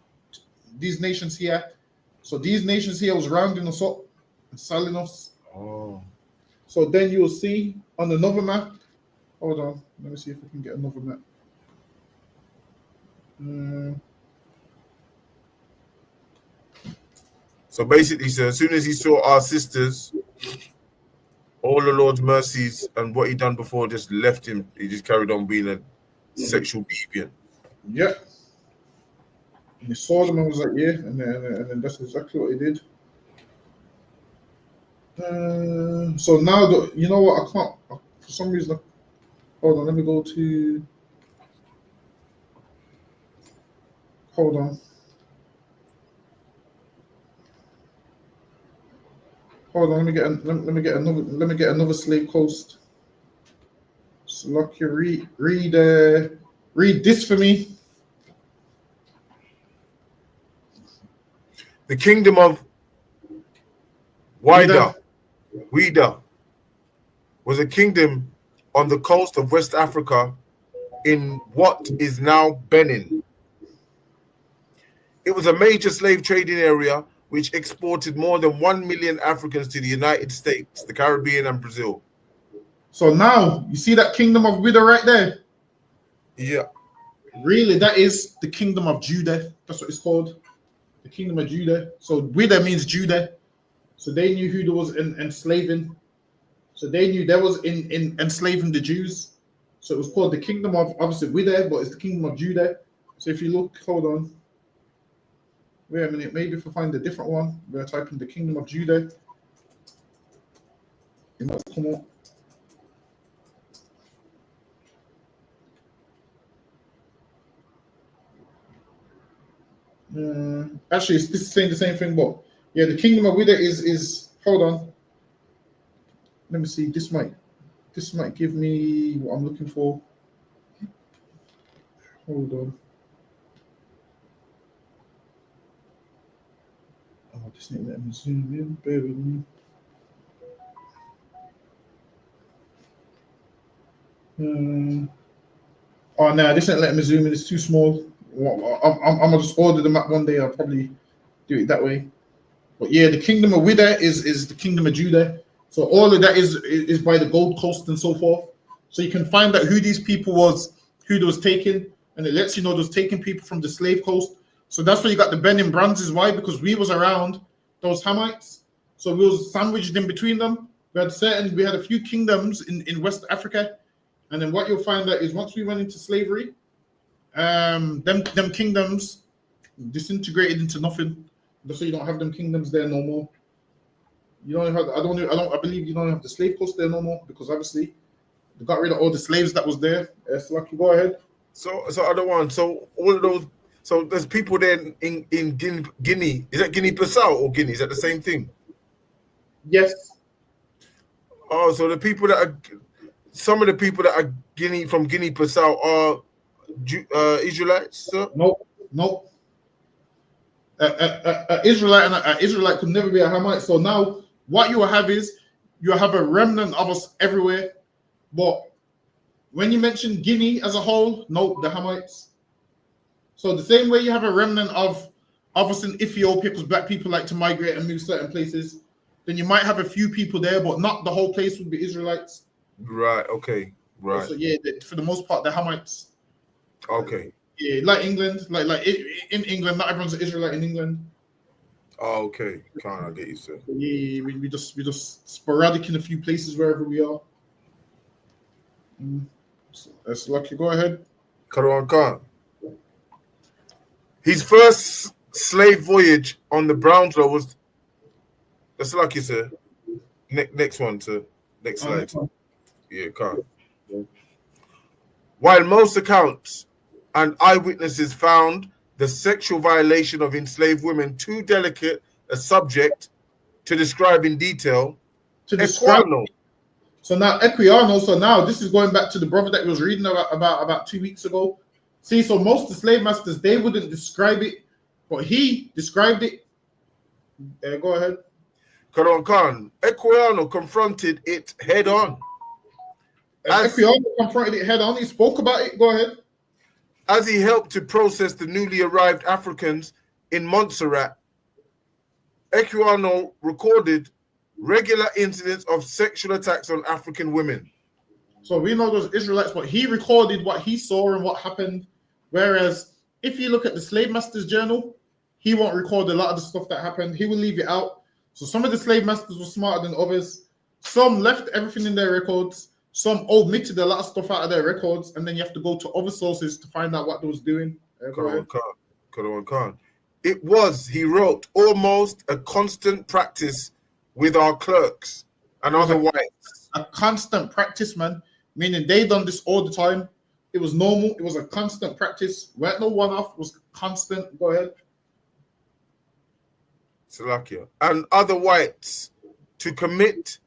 nations here. So these nations here was rounding us up and selling us. Oh. So then you'll see on another map. Hold on, let me see if I can get another map. So basically, so as soon as he saw our sisters, all the Lord's mercies and what he done before just left him. He just carried on being a sexual deviant. Yep. He saw them and was like, yeah, and then that's exactly what he did. So now, you know what? I can't, for some reason, hold on, let me go to, hold on. Hold on, let me get another Slave Coast. So like you read this for me. The kingdom of Wida was a kingdom on the coast of West Africa in what is now Benin. It was a major slave trading area which exported more than 1 million Africans to the United States, the Caribbean, and Brazil. So now you see that kingdom of Judah right there? Yeah. Really, that is the kingdom of Judah. That's what it's called. The kingdom of Judah. So Judah means Judah. So they knew who there was enslaving. So they knew there was in enslaving the Jews. So it was called the kingdom of, obviously Judah, but it's the kingdom of Judah. So if you look, hold on. Wait a minute, maybe if I find a different one, we're gonna type in the kingdom of Judah. It must come up. Actually, this is saying the same thing, but yeah, the kingdom of Judah is hold on. Let me see. This might give me what I'm looking for. Hold on. Oh, this ain't letting me zoom in. Bear with me. Oh no, this ain't letting me zoom in. It's too small. I'm gonna just order the map one day. I'll probably do it that way. But yeah, the kingdom of Judah is the kingdom of Judah. So all of that is by the Gold Coast and so forth. So you can find out who these people was, who those taken, and it lets you know those taking people from the slave coast. So that's why you got the Benin Bronzes. Why? Because we was around those Hamites. So we was sandwiched in between them. We had a few kingdoms in West Africa. And then what you'll find out is once we went into slavery, them kingdoms disintegrated into nothing. So you don't have them kingdoms there no more. You don't have. I believe you don't have the slave coast there no more because obviously they got rid of all the slaves that was there. So like, you go ahead. So other one. So all of those. So there's people there in Guinea. Is that Guinea-Bissau or Guinea? Is that the same thing? Yes. Oh, so the people that are some of the people that are from Guinea-Bissau are Israelites, sir? No. Israelite could never be a Hamite. So now what you will have is you have a remnant of us everywhere. But when you mention Guinea as a whole, no, the Hamites. So the same way you have a remnant of obviously in Ethiopia, because black people like to migrate and move certain places, then you might have a few people there, but not the whole place would be Israelites. Right. Okay. Right. So yeah, for the most part, the Hamites. Okay. Yeah, like England, in England, not everyone's an Israelite in England. Oh, okay. Can't I get you, sir? Yeah, we just sporadic in a few places wherever we are. So that's lucky. Go ahead. Karan Khan. His first slave voyage on the Brownsville was. That's lucky, sir. Next one, sir. Next slide. Yeah, Khan. While most accounts and eyewitnesses found the sexual violation of enslaved women too delicate a subject to describe in detail, Equiano. So now Equiano. So now this is going back to the brother that was reading about 2 weeks ago. See, so most of the slave masters, they wouldn't describe it, but he described it. Go ahead. Karan Khan. Equiano confronted it head on. Equiano confronted it head on. He spoke about it. Go ahead. As he helped to process the newly arrived Africans in Montserrat, Equiano recorded regular incidents of sexual attacks on African women. So we know those Israelites, but he recorded what he saw and what happened. Whereas if you look at the slave master's journal, he won't record a lot of the stuff that happened. He will leave it out. So some of the slave masters were smarter than others. Some left everything in their records. Some omitted a lot of stuff out of their records, and then you have to go to other sources to find out what they was doing. Karan Khan. It was, he wrote, almost a constant practice with our clerks and other whites. A constant practice, man. Meaning they done this all the time. It was normal. It was a constant practice. Weren't no one-off. It was constant. Go ahead. Salakia. And other whites to commit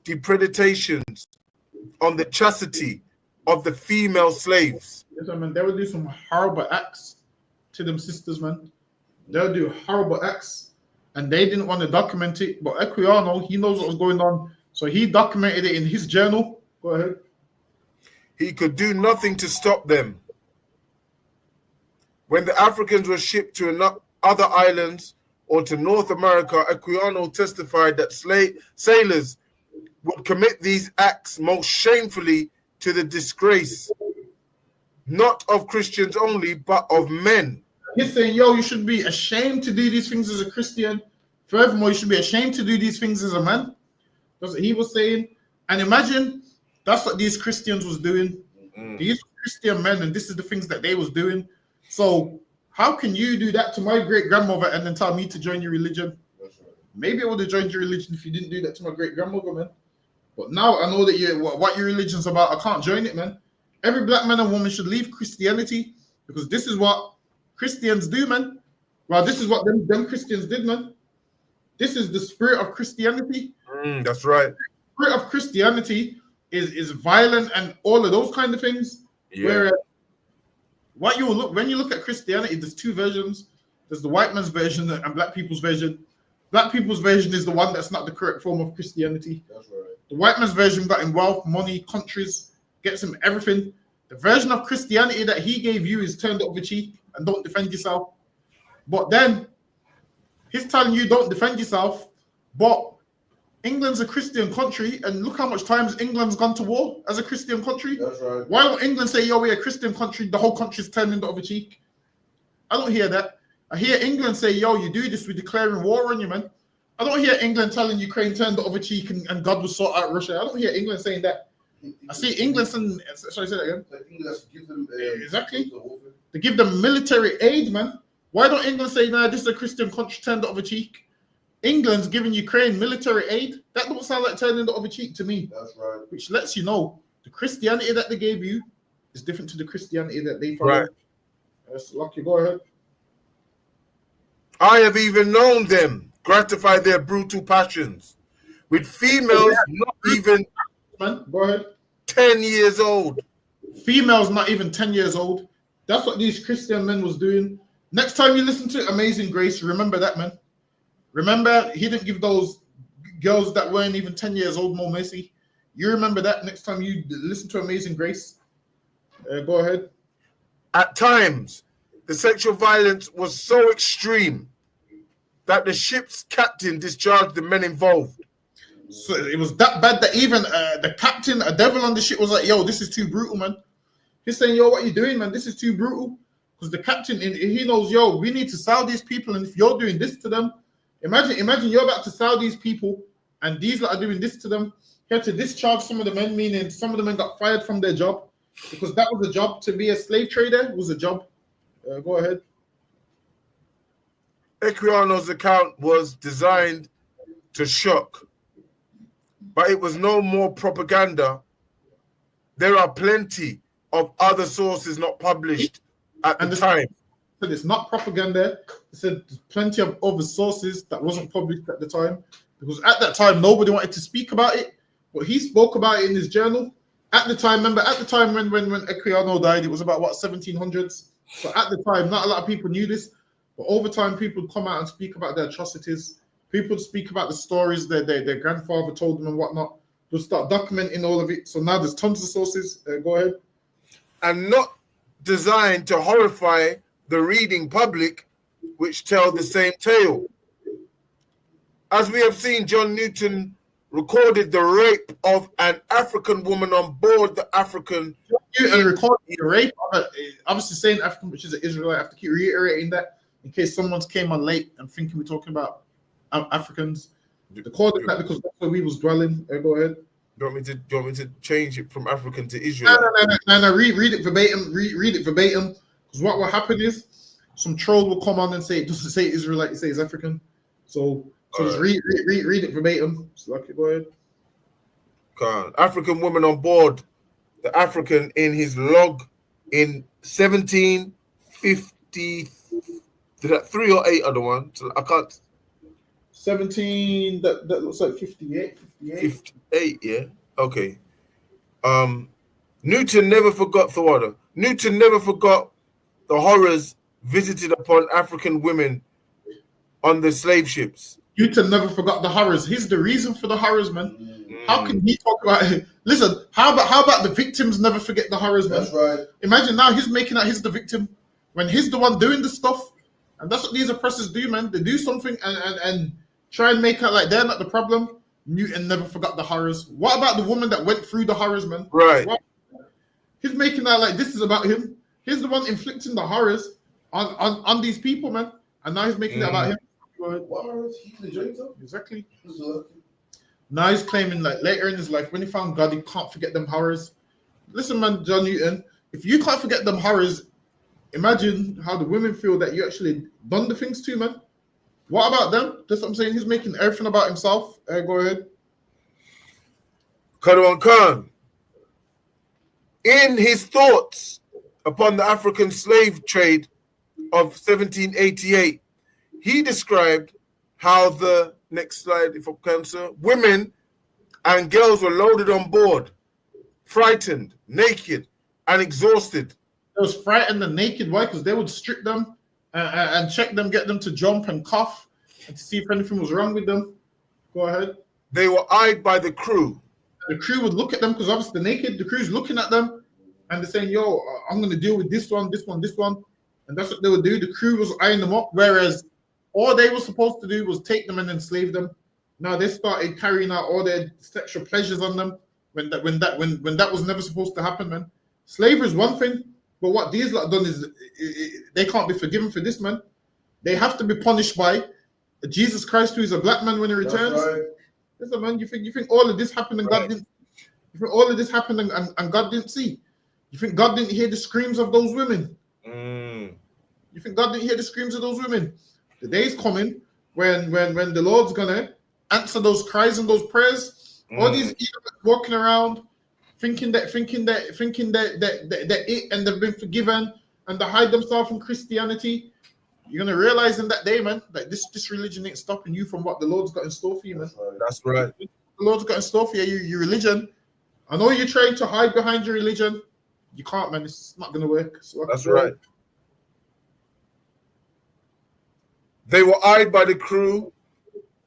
depredations on the chastity of the female slaves. Yes, I mean, they would do some horrible acts to them sisters, man. They would do horrible acts, and they didn't want to document it. But Equiano, he knows what was going on, so he documented it in his journal. Go ahead. He could do nothing to stop them. When the Africans were shipped to other islands or to North America, Equiano testified that sailors would commit these acts most shamefully to the disgrace, not of Christians only, but of men. He's saying, yo, you should be ashamed to do these things as a Christian. Furthermore, you should be ashamed to do these things as a man. That's what he was saying. And imagine that's what these Christians was doing. These Christian men, and this is the things that they was doing. So how can you do that to my great-grandmother and then tell me to join your religion? Maybe I would have joined your religion if you didn't do that to my great-grandmother, man. But now I know that what your religion's about, I can't join it, man. Every black man and woman should leave Christianity because this is what Christians do, man. Well, this is what them Christians did, man. This is the spirit of Christianity. That's right. The spirit of Christianity is violent and all of those kind of things. Yeah. Whereas when you look at Christianity, there's two versions. There's the white man's version and black people's version. Black people's version is the one that's not the correct form of Christianity. That's right. The white man's version got him wealth, money, countries, gets him everything. The version of Christianity that he gave you is turn the other cheek and don't defend yourself. But then he's telling you don't defend yourself, but England's a Christian country, and look how much times England's gone to war as a Christian country. That's right. Why don't England say, yo, we're a Christian country, the whole country's turning the other cheek? I don't hear that. I hear England say, yo, you do this, we're declaring war on you, man. I don't hear England telling Ukraine turn the other cheek and God will sort out Russia. I don't hear England saying that. I see England saying, sorry, say that again. Give them, exactly. To give them military aid, man. Why don't England say, nah, this is a Christian country, turn the other cheek? England's giving Ukraine military aid. That don't sound like turning the other cheek to me. That's right. Which lets you know the Christianity that they gave you is different to the Christianity that they follow. Right. That's lucky. Go ahead. I have even known them gratify their brutal passions with females not even go ahead. 10 years old. Females not even 10 years old. That's what these Christian men was doing. Next time you listen to Amazing Grace, remember that, man. Remember, he didn't give those girls that weren't even 10 years old more mercy. You remember that next time you listen to Amazing Grace. Go ahead. At times, the sexual violence was so extreme that the ship's captain discharged the men involved. So it was that bad that even the captain, a devil on the ship, was like, "Yo, this is too brutal, man." He's saying, "Yo, what you doing, man? This is too brutal." Because the captain, he knows, "Yo, we need to sell these people, and if you're doing this to them, imagine you're about to sell these people, and these lot are doing this to them." He had to discharge some of the men, meaning some of the men got fired from their job because that was a job. To be a slave trader was a job. Go ahead. Equiano's account was designed to shock, but it was no more propaganda. There are plenty of other sources not published at the time. Said it's not propaganda. It said there's plenty of other sources that wasn't published at the time, because at that time nobody wanted to speak about it, but he spoke about it in his journal. At the time, remember, at the time when Equiano died, it was about what, 1700s. So at the time, not a lot of people knew this, but over time, people would come out and speak about their atrocities. People would speak about the stories that their grandfather told them and whatnot. They'll start documenting all of it. So now there's tons of sources. Go ahead. And not designed to horrify the reading public, which tell the same tale. As we have seen, John Newton recorded the rape of an African woman on board the African. Newton recorded the rape of obviously saying African, which is an Israelite. I have to keep reiterating that in case someone's came on late and thinking we're talking about Africans. Recorded that because that's where we was dwelling. Go ahead. Do you want me to change it from African to Israel? No. Read it verbatim. Read it verbatim. Because what will happen is some troll will come on and say it doesn't say Israelite, it says African. So just read it verbatim. So go ahead. African woman on board the African in his log in 1750. Did that 3 or 8 other one? So I can't. 17. That looks like 58. 58, yeah. Okay. Newton never forgot Thawada. Newton never forgot the horrors visited upon African women on the slave ships. Newton never forgot the horrors. He's the reason for the horrors, man. How can he talk about it? Listen, how about the victims never forget the horrors, man? That's right. Imagine now he's making out he's the victim when he's the one doing the stuff. And that's what these oppressors do, man. They do something and try and make out like they're not the problem. Newton never forgot the horrors. What about the woman that went through the horrors, man? Right. He's making out like this is about him. He's the one inflicting the horrors on these people, man. And now he's making it about him. What horrors? He the janitor? Exactly. Now he's claiming like later in his life, when he found God, he can't forget them horrors. Listen, man, John Newton, if you can't forget them horrors, imagine how the women feel that you actually done the things to, man. What about them? That's what I'm saying. He's making everything about himself. Go ahead. Kadwan Khan, in his thoughts upon the African slave trade of 1788, he described how the next slide, if I can, sir, women and girls were loaded on board, frightened, naked, and exhausted. They was frightened and naked. Why? Because they would strip them and check them, get them to jump and cough, and to see if anything was wrong with them. Go ahead. They were eyed by the crew. The crew would look at them because obviously they're naked. The crew's looking at them and they're saying, "Yo, I'm going to deal with this one, this one, this one." And that's what they would do. The crew was eyeing them up, whereas all they were supposed to do was take them and enslave them. Now they started carrying out all their sexual pleasures on them when that was never supposed to happen, man. Slavery is one thing, but what these lot done is they can't be forgiven for this, man. They have to be punished by Jesus Christ, who is a black man when he returns. That's right. Listen, man, you think all of this happened and God didn't? You think all of this happened and God didn't see? You think God didn't hear the screams of those women? You think God didn't hear the screams of those women? The day's coming when the Lord's gonna answer those cries and those prayers. All these Edomites walking around thinking that it and they've been forgiven and they hide themselves from Christianity. You're gonna realize in that day, man, that this religion ain't stopping you from what the Lord's got in store for you, man. That's right. The Lord's got in store for you, your religion. I know you're trying to hide behind your religion. You can't, man. It's not gonna work. So that's right. They were eyed by the crew.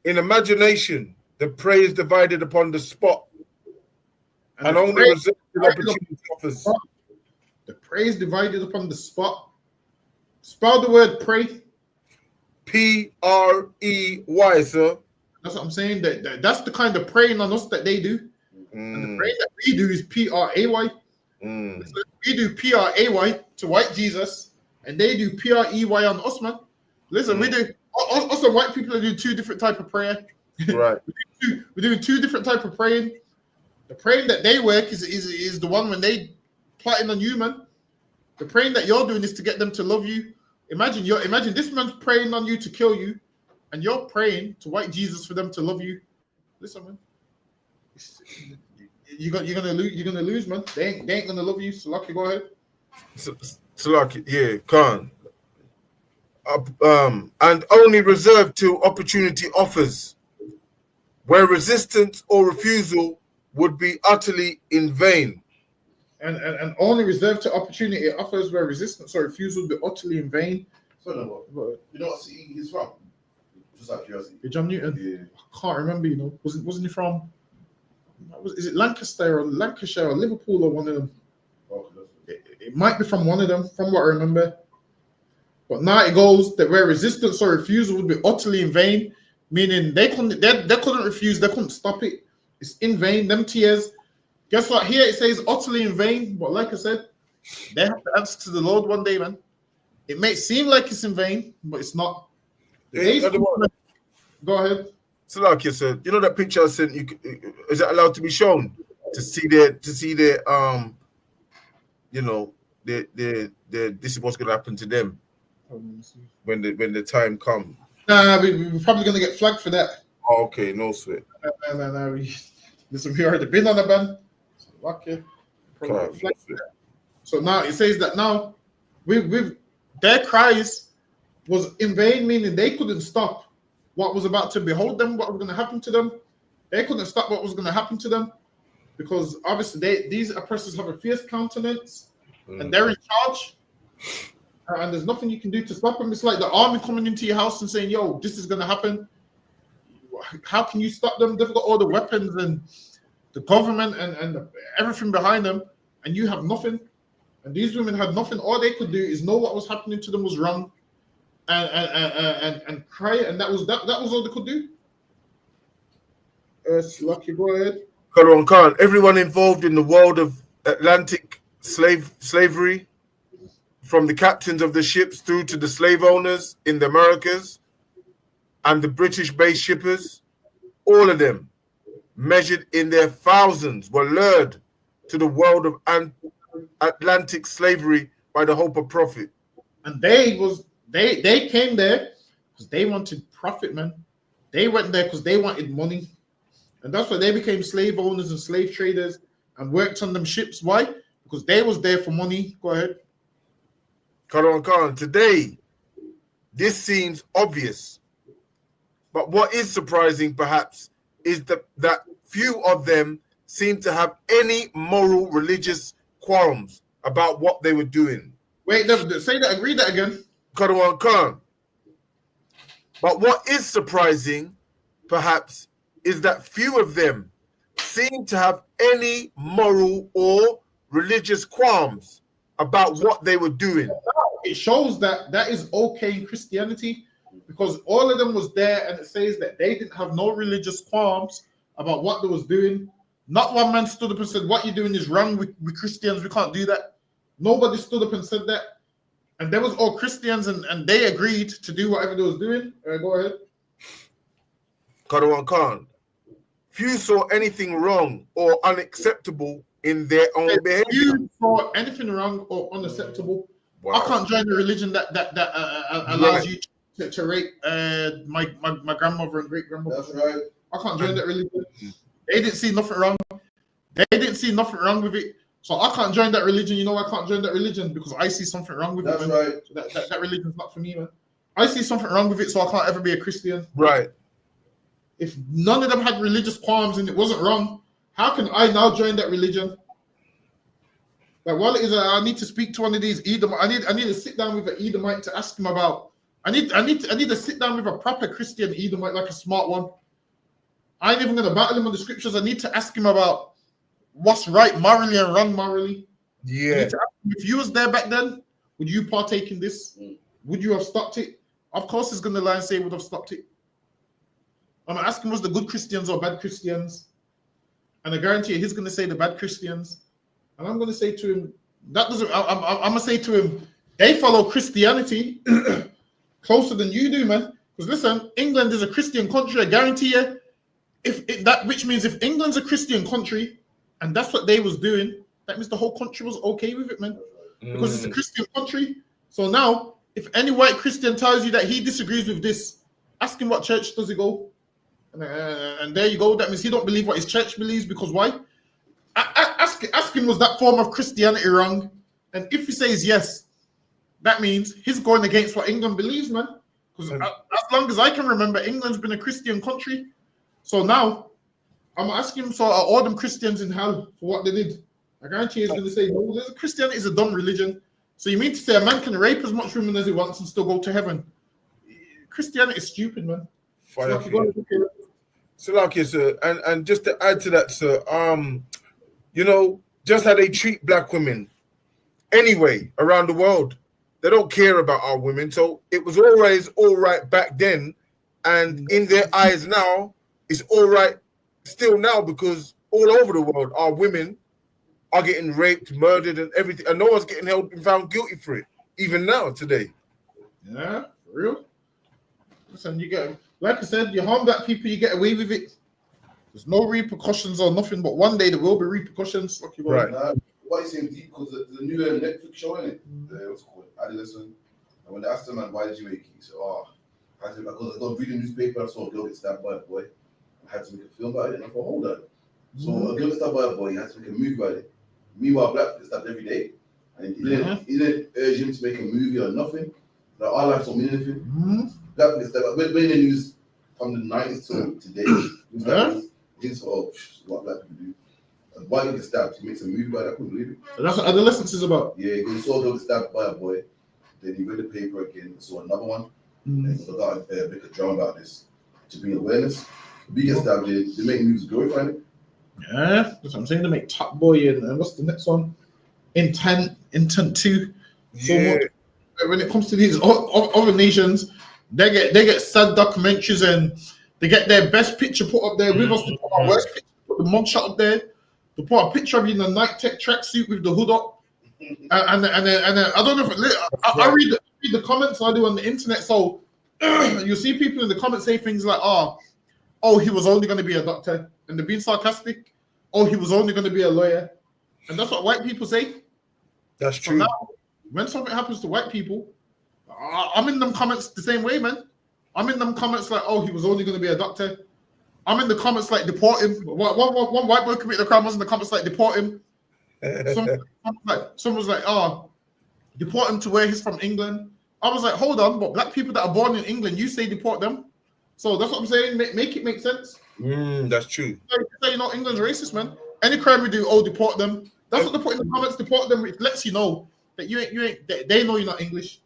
In imagination, the prey is divided upon the spot, and only reserved opportunity offers. The prey is divided upon the spot. Spell the word pray. P-R-E-Y, sir. That's what I'm saying. That's the kind of praying on us that they do. And the praying that we do is P-R-A-Y. So we do P-R-A-Y to white Jesus, and they do P-R-E-Y on us, man. Listen, we do. Us and white people do two different type of prayer. Right. We're doing two different type of praying. The praying that they work is the one when they plotting on you, man. The praying that you're doing is to get them to love you. Imagine this man's praying on you to kill you, and you're praying to white Jesus for them to love you. Listen, man. You're gonna lose, man. They ain't gonna love you. So Lucky, go ahead. So Lucky, yeah, Khan. And only reserved to opportunity offers, where resistance or refusal would be utterly in vain. And only reserved to opportunity offers where resistance or refusal would be utterly in vain. So no, you know what city he's from? Just out of curiosity. John Newton. Yeah. I can't remember. Wasn't he from? Is it Lancaster or Lancashire or Liverpool or one of them? It might be from one of them, from what I remember. But now it goes that where resistance or refusal would be utterly in vain, meaning they couldn't refuse, they couldn't stop it. It's in vain. Them tears. Guess what? Here it says utterly in vain, but like I said, they have to answer to the Lord one day, man. It may seem like it's in vain, but it's not. Go ahead. So like you said, you know that picture I sent you, is it allowed to be shown to see their you know, their this is what's gonna happen to them when the time comes? Nah, we're probably gonna get flagged for that. Oh, okay, no sweat. No. Listen, we already been on a ban. So lucky. So now it says that now we've their cries was in vain, meaning they couldn't stop what was about to behold them, what was going to happen to them. They couldn't stop what was going to happen to them because obviously these oppressors have a fierce countenance and they're in charge. And there's nothing you can do to stop them. It's like the army coming into your house and saying, yo, this is going to happen. How can you stop them? They've got all the weapons and the government and everything behind them, and you have nothing. And these women had nothing. All they could do is know what was happening to them was wrong and cry, and that was all they could do. Lucky, go ahead. Khan, everyone involved in the world of Atlantic slavery, from the captains of the ships through to the slave owners in the Americas and the British-based shippers, all of them, measured in their thousands, were lured to the world of Atlantic slavery by the hope of profit. And they came there because they wanted profit, man. They went there because they wanted money. And that's why they became slave owners and slave traders and worked on them ships. Why? Because they was there for money. Go ahead. Khan, today, this seems obvious. But what is surprising, perhaps, is that few of them seem to have any moral, religious qualms about what they were doing. Wait, say that, read that again. Khan. But what is surprising, perhaps, is that few of them seem to have any moral or religious qualms about what they were doing. It shows that is okay in Christianity because all of them was there, and it says that they didn't have no religious qualms about what they was doing. Not one man stood up and said, what you're doing is wrong with Christians. We can't do that. Nobody stood up and said that. And they was all Christians, and they agreed to do whatever they was doing. Go ahead. Khan. Few saw anything wrong or unacceptable in their own behavior. Few saw anything wrong or unacceptable. Wow. I can't join a religion that allows you to rape my grandmother and great grandmother. That's right. I can't join that religion. They didn't see nothing wrong. They didn't see nothing wrong with it. So I can't join that religion. You know, I can't join that religion because I see something wrong with it. That's right. So that religion's not for me, man. I see something wrong with it, so I can't ever be a Christian. Right. If none of them had religious qualms and it wasn't wrong, how can I now join that religion? Like, while it is, I need to speak to one of these Edomites. I need to sit down with an Edomite to ask him about. I need to sit down with a proper Christian Edomite, like a smart one. I ain't even gonna battle him on the scriptures. I need to ask him about what's right morally and wrong morally. Yeah. I need to ask him, if you was there back then, would you partake in this? Would you have stopped it? Of course, he's going to lie and say he would have stopped it. I'm going to ask him, was the good Christians or bad Christians? And I guarantee you, he's going to say the bad Christians. And I'm going to say to him, that doesn't, I'm going to say to him, they follow Christianity closer than you do, man. Because listen, England is a Christian country, I guarantee you. Which means if England's a Christian country, and that's what they was doing, that means the whole country was okay with it, man. Because it's a Christian country. So now, if any white Christian tells you that he disagrees with this, ask him what church does he go. And there you go. That means he don't believe what his church believes, because why? Ask him, was that form of Christianity wrong? And if he says yes, that means he's going against what England believes, man. Because as long as I can remember, England's been a Christian country. So now, I'm asking him, so are all them Christians in hell for what they did? I guarantee he's going to say, no, Christianity is a dumb religion. So you mean to say a man can rape as much women as he wants and still go to heaven? Christianity is stupid, man. So like you, sir, and just to add to that, sir, you know, just how they treat black women anyway around the world. They don't care about our women. So it was always all right back then, and in their eyes now, it's all right still now, because all over the world, our women are getting raped, murdered, and everything, and no one's getting held and found guilty for it, even now, today. Yeah, for real. Listen, you get, like I said, you harm black people, you get away with it. There's no repercussions or nothing, but one day there will be repercussions. Right. Why you saying deep? Because the new Netflix show, in it, what's it called? Adolescent. And when they asked him, man, why did you make it? He said, I said, because I got read the newspaper, I saw a girl get stabbed by a boy. I had to make a film about it, and I thought, hold on. So a girl get stabbed by a boy, he had to make a movie about it. Meanwhile, black people get stabbed every day. And he didn't urge him to make a movie or nothing. Like, our lives don't mean anything. Black people get stabbed. When in the news from the 90s to today, it's what black people do. And why he get stabbed? He makes a movie about it. I couldn't believe it. And that's what adolescence is about. Yeah, he saw a girl get stabbed by a boy. Then he read the paper again and saw another one. And he got make a drama about this to bring awareness. We get stabbed, they make movies glorifying it. Yeah, that's what I'm saying. They make Top Boy and what's the next one? Intent 2. Yeah. So when it comes to these other nations, they get sad documentaries and they get their best picture put up there with us. They put our worst picture, put the mugshot up there. They put a picture of you in a night tech tracksuit with the hood up. And then I don't know if I read the comments I do on the internet. So you see people in the comments say things like, oh, he was only going to be a doctor, and they're being sarcastic. Oh, he was only going to be a lawyer, and that's what white people say. That's So true. now, when something happens to white people, I'm in them comments the same way, man. I'm in them comments like, oh, he was only going to be a doctor. I'm in the comments like, deport him. One white boy committed a crime, was in the comments like, deport him. Someone was like, oh, deport him to where he's from, England. I was like, hold on, but black people that are born in England, you say deport them. So that's what I'm saying. Make it make sense. That's true. So, you know, England's racist, man. Any crime we do, deport them. That's what they put in the comments. Deport them. It lets you know that you ain't. They know you're not English.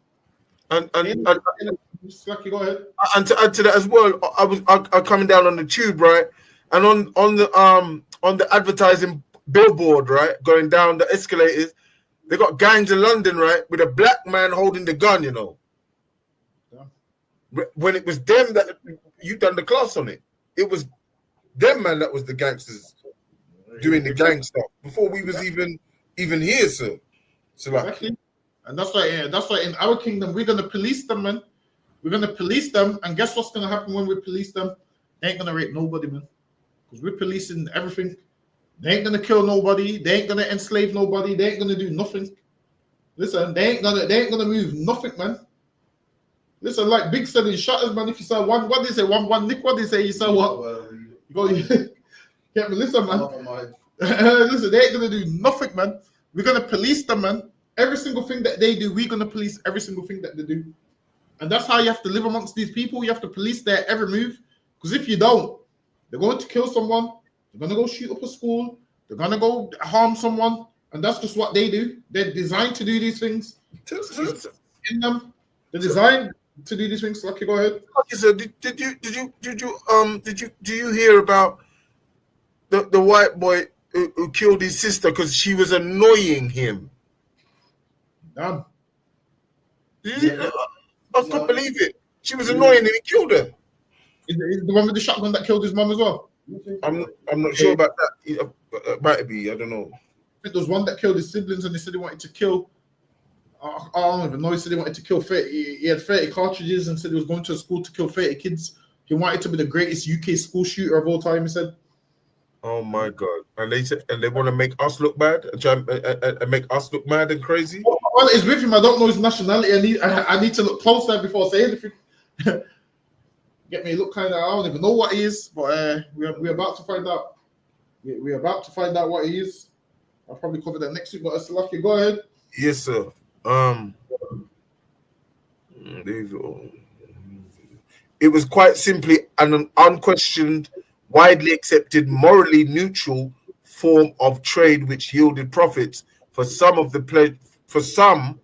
And Slacky, go ahead. And to add to that as well, I coming down on the tube, right, and on the advertising billboard, right, going down the escalators, they got gangs in London, right, with a black man holding the gun, you know. When it was them that you done the class on it, it was them, man, that was the gangsters doing the gang stuff before we was even here, sir. So like, exactly. And that's why in our kingdom we're gonna police them, man. We're gonna police them, and guess what's gonna happen when we police them? They ain't gonna rape nobody, man, because we're policing everything. They ain't gonna kill nobody. They ain't gonna enslave nobody. They ain't gonna do nothing. Listen, they ain't gonna move nothing, man. Listen, like Big said in Shutters, man, if you saw one, what they say, one nick, what they say, you saw what? You go, yeah, but listen, man. Listen, they ain't gonna do nothing, man. We're gonna police them, man. Every single thing that they do, we're gonna police every single thing that they do. And that's how you have to live amongst these people. You have to police their every move. Because if you don't, they're going to kill someone, they're gonna go shoot up a school, they're gonna go harm someone, and that's just what they do. They're designed to do these things. In them, they're designed to do these things. Lucky, go ahead. Okay, so did you hear about the white boy who killed his sister because she was annoying him? Damn. I can't believe it. She was annoying and he killed her. Is the one with the shotgun that killed his mum as well? I'm not sure about that. It might be. I don't know. I think there was one that killed his siblings, and he said he wanted to kill. I don't even know. He said he wanted to kill 30. He had 30 cartridges and said he was going to a school to kill 30 kids. He wanted to be the greatest UK school shooter of all time. He said. Oh my God! And they said, and they want to make us look bad and make us look mad and crazy. Well, it's with him. I don't know his nationality. I need to look closer before saying anything. Get me look kind of. I don't even know what he is, but we're about to find out. We're about to find out what he is. I'll probably cover that next week. But Salaki, go ahead. Yes, sir. It was quite simply an unquestioned, widely accepted, morally neutral form of trade which yielded profits for some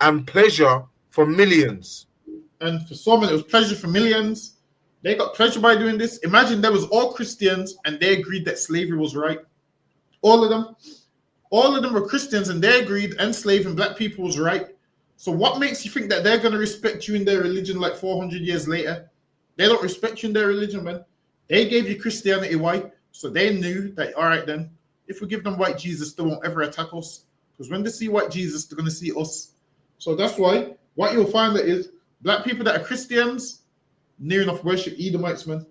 and pleasure for millions. And for some, it was pleasure for millions. They got pleasure by doing this. Imagine there was all Christians and they agreed that slavery was right. All of them were Christians and they agreed enslaving black people was right. So what makes you think that they're going to respect you in their religion like 400 years later? They don't respect you in their religion, man. They gave you Christianity white, so they knew that, all right, then, if we give them white Jesus, they won't ever attack us. Because when they see white Jesus, they're going to see us. So that's why what you'll find that is black people that are Christians near enough worship Edomites, man.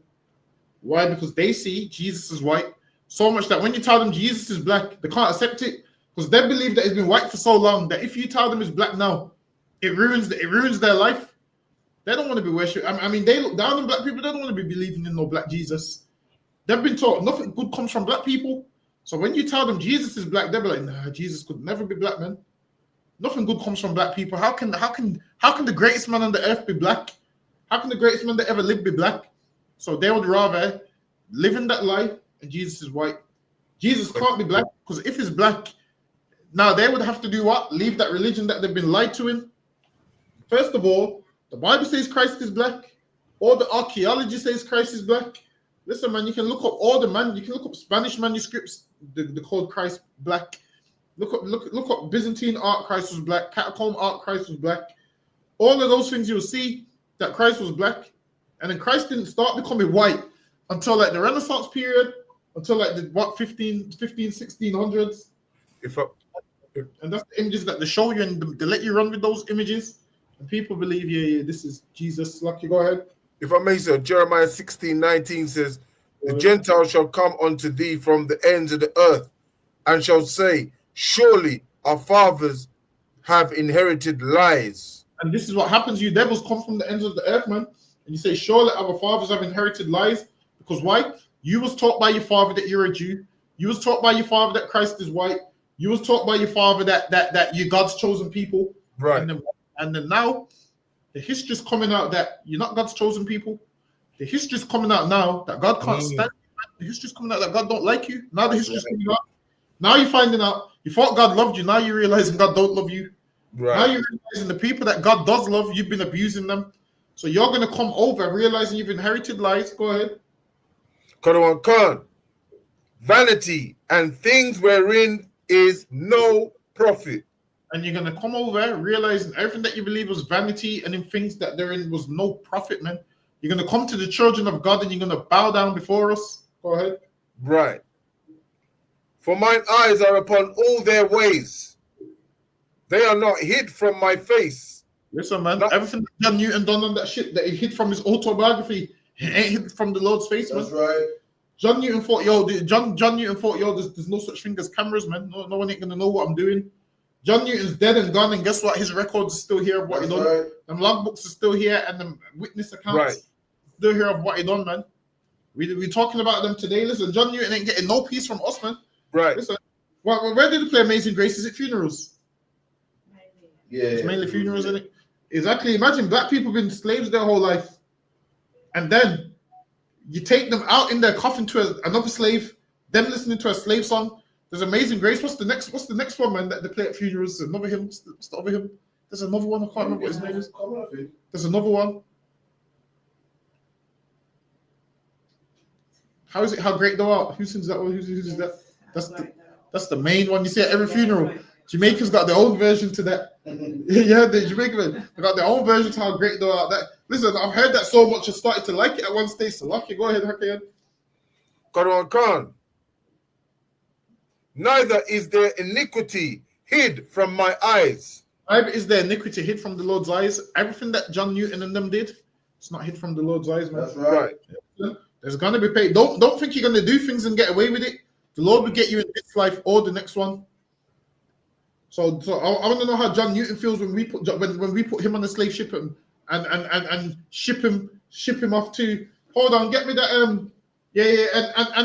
Why? Because they see Jesus is white so much that when you tell them Jesus is black, they can't accept it because they believe that it's been white for so long that if you tell them it's black now, it ruins their life. They don't want to be worshipped. I mean, they look down on black people. They don't want to be believing in no black Jesus. They've been taught nothing good comes from black people. So when you tell them Jesus is black, they'll be like, nah, Jesus could never be black, man. Nothing good comes from black people. How can the greatest man on the earth be black? How can the greatest man that ever lived be black? So they would rather live in that lie and Jesus is white. Jesus can't be black because if he's black, now they would have to do what? Leave that religion that they've been lied to in. First of all, the Bible says Christ is black. All the archaeology says Christ is black. Listen, man, you can look up Spanish manuscripts. They called Christ black. Look up Byzantine art. Christ was black. Catacomb art. Christ was black. All of those things you'll see that Christ was black, and then Christ didn't start becoming white until like the Renaissance period, until like the 1600s. And that's the images that they show you, and they let you run with those images, and people believe, yeah, this is Jesus. Lucky, go ahead. If I may, sir, Jeremiah 16:19 says, the Gentiles shall come unto thee from the ends of the earth, and shall say, surely our fathers have inherited lies. And this is what happens. You devils come from the ends of the earth, man. And you say, surely our fathers have inherited lies. Because why? You was taught by your father that you're a Jew. You was taught by your father that Christ is white. You was taught by your father that you're God's chosen people. Right. And then now, the history's coming out that you're not God's chosen people. The history's coming out now that God can't stand you. The history's coming out that God don't like you. Now the history's coming out. Now you're finding out. You thought God loved you. Now you're realizing God don't love you. Right. Now you're realizing the people that God does love, you've been abusing them. So you're going to come over realizing you've inherited lies. Go ahead. Khan, vanity and things wherein is no profit. And you're going to come over realizing everything that you believe was vanity and in things that therein was no profit, man. You're going to come to the children of God and you're going to bow down before us. Go ahead. Right. For mine eyes are upon all their ways. They are not hid from my face. Listen, man, everything that John Newton done on that shit that he hid from his autobiography, he ain't hid from the Lord's face, man. That's right. John Newton thought, John Newton thought, there's no such thing as cameras, man. No one ain't gonna know what I'm doing. John Newton's dead and gone, and guess what? His records are still here of what he done. Right. Them logbooks are still here, and the witness accounts still here of what he done, man. We talking about them today. Listen, John Newton ain't getting no peace from us, man. Right. Listen, where did they play Amazing Grace? Is it funerals? Yeah. It's mainly funerals, isn't it? Exactly. Imagine black people being slaves their whole life, and then you take them out in their coffin to another slave, them listening to a slave song. There's Amazing Grace. What's the next one, man, that they play at funerals? Another hymn. What's the other hymn? There's another one. I can't remember what his name is. There's another one. How is it? How great thou art? Who sings that one? Who's that? That's the main one you see at every funeral. Jamaicans got their own version to that. Yeah, the Jamaican men, they got their own versions how great they are. That listen, I've heard that so much. I started to like it at one stage. So lucky, go ahead, Hakeem. Qadwan Khan. Neither is there iniquity hid from my eyes. Neither is there iniquity hid from the Lord's eyes. Everything that John Newton and them did, it's not hid from the Lord's eyes, man. That's right. There's gonna be paid. Don't think you're gonna do things and get away with it. The Lord will get you in this life or the next one. So I want to know how John Newton feels when we put him on the slave ship and ship him off to. Hold on, get me that and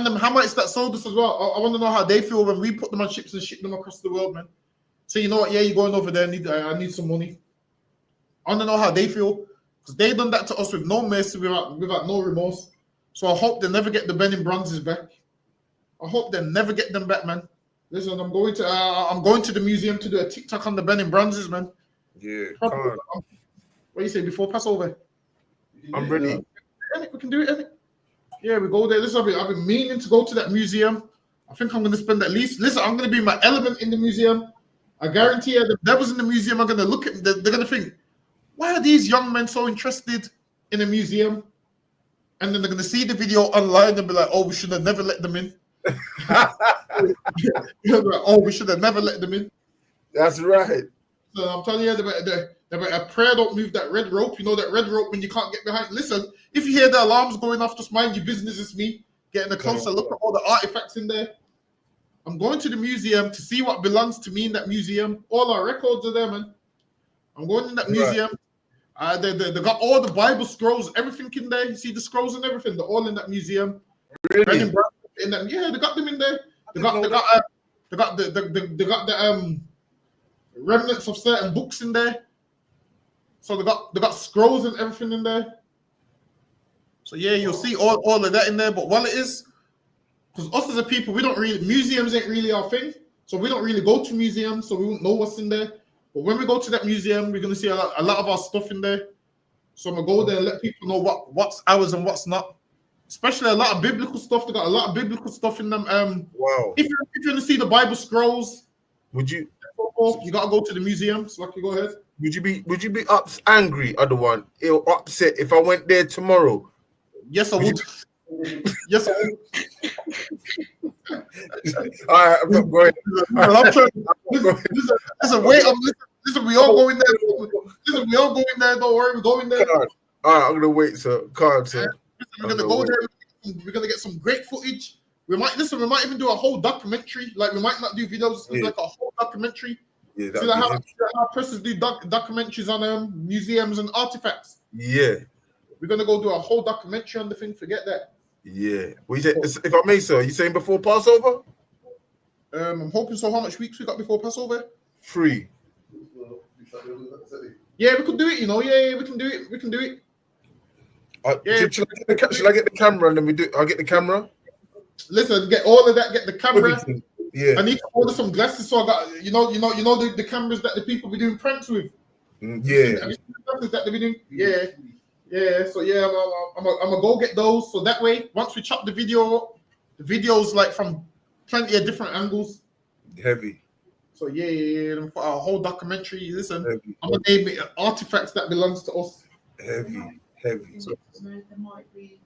them Hamites that sold us as well. I want to know how they feel when we put them on ships and ship them across the world, man. So you know what? Yeah, you're going over there. I need some money. I want to know how they feel because they done that to us with no mercy, without no remorse. So I hope they never get the Benin Bronzes back. I hope they never get them back, man. Listen, I'm going to the museum to do a TikTok on the Benin Bronzes, man. Yeah, What do you say before Passover? I'm ready. We can do it. Yeah, we go there. Listen, I've been meaning to go to that museum. I think I'm going to spend at least. Listen, I'm going to be my element in the museum. I guarantee you, the devils in the museum are going to look at. They're going to think, why are these young men so interested in a museum? And then they're going to see the video online and be like, oh, we should have never let them in. Oh, we should have never let them in. That's right. So I'm telling you, a prayer don't move that red rope. You know that red rope when you can't get behind. Listen, if you hear the alarms going off, just mind your business. It's me getting a closer look at all the artifacts in there. I'm going to the museum to see what belongs to me in that museum. All our records are there, man. I'm going in that museum. They got all the Bible scrolls, everything in there. You see the scrolls and everything. They're all in that museum. Really? In them, yeah, they got them in there. They got the remnants of certain books in there. So they got scrolls and everything in there. So yeah, you'll see all of that in there. But while it is, because us as a people, museums ain't really our thing. So we don't really go to museums, so we won't know what's in there. But when we go to that museum, we're gonna see a lot of our stuff in there. So I'm gonna go there and let people know what's ours and what's not. Especially a lot of biblical stuff. They got a lot of biblical stuff in them. Wow. If you're gonna see the Bible scrolls, you gotta go to the museum. So Lucky, go ahead. Would you be angry, other one? It'll upset if I went there tomorrow. Yes, I would. Yes, I would. All right, I'm not going. Listen, wait up. Listen, we all go in there. Listen, we all go in there. Don't worry, we're going there. All right, I'm gonna wait, sir. Sir. We're gonna go there. We're gonna get some great footage. We might even do a whole documentary. Like we might not do videos, like a whole documentary. Yeah, see how persons do documentaries on museums and artifacts. Yeah, we're gonna go do a whole documentary on the thing. Forget that. Yeah. If I may, sir, you saying before Passover? I'm hoping so. How much weeks we got before Passover? 3. Yeah, we could do it. You know, yeah, we can do it. We can do it. Should I get the camera and then I'll get the camera. Listen, get all of that. Get the camera. Everything. Yeah. I need to order some glasses, so I got you know the cameras that the people be doing pranks with. Yeah. Have you seen the glasses that they be doing? Yeah. So yeah, I'm gonna go get those. So that way, once we chop the video's like from plenty of different angles. Heavy. So yeah. And for our whole documentary, listen, Heavy. I'm gonna name it artifacts that belongs to us. Heavy. So there might be.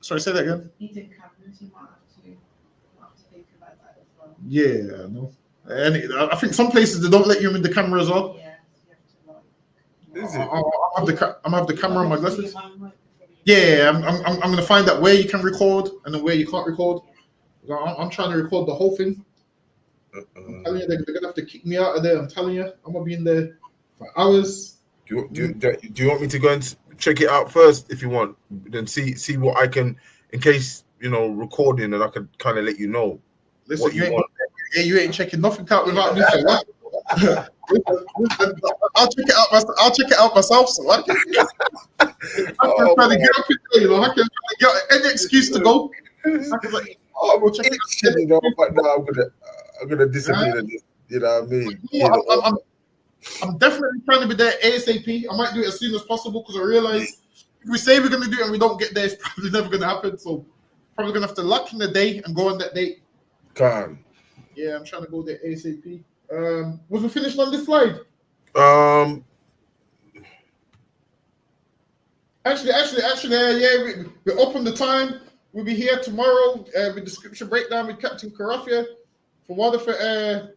Sorry, say that again. Needing cameras, you might have to think about that as well. Yeah, I know. And I think some places they don't let you in the camera as well. Yeah, you have to Is it? I'm gonna have the camera on my glasses. Yeah, I'm gonna find out where you can record and then where you can't record. I'm trying to record the whole thing. I'm telling you, they're gonna have to kick me out of there. I'm telling you, I'm gonna be in there for hours. Do you want me to go and check it out first if you want? Then see what I can, in case recording, and I can kind of let you know. Listen, you ain't checking nothing out without me. So what? I'll check it out myself. So what? I can try to get up in there, I can get any excuse to go. I'm gonna disappear. You know what I mean? I'm definitely trying to be there ASAP. I might do it as soon as possible because I realize if we say we're going to do it and we don't get there, it's probably never going to happen. So probably going to have to lock in the day and go on that date. Calm. Yeah, I'm trying to go there ASAP. Was we finished on this slide? Yeah, we're up on the time. We'll be here tomorrow with the scripture breakdown with Captain Karafia. For Waterford,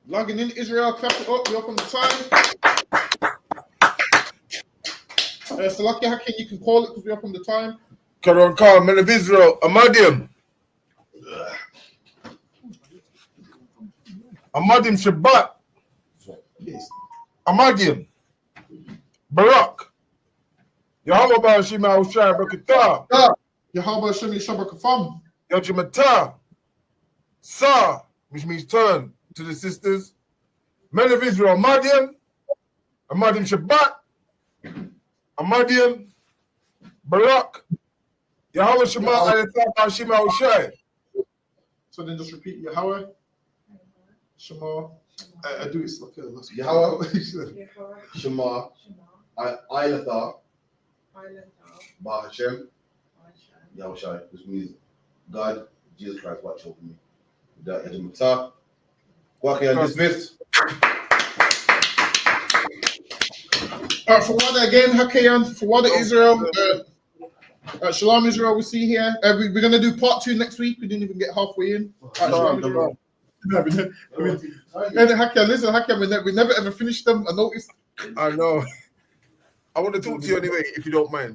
logging in Israel, clap it up. We're up on the time. So lucky how you can call it because we're up on the time. Karon Khan, men of Israel, Amadim. Amadim Shabbat. Amadim. Barak. Yahweh Ba Shima Ushai Bakata. Yahweh Shemi Shabakafam. Yajimata. Sa, which means turn to the sisters. Men of Israel, Amadim. Amadim Shabbat. Amadim. Barak. Yahweh Shema Aletha Shima Ushai. So then just repeat Yahweh. Shema. I do it. Okay, Yahweh. Shema. Ilatha. Ba Hashem. Yahushai, which means God, Jesus Christ, watch over me. That is Matah. Walking and dismissed. For what again, Hakayan, for what Israel, Shalom Israel, we see here. We're going to do part 2 next week. We didn't even get halfway in. Shalom Israel. And Hakayan, listen, Hakayan, we never ever finished them. I noticed. I know. I want to talk to you anyway, if you don't mind.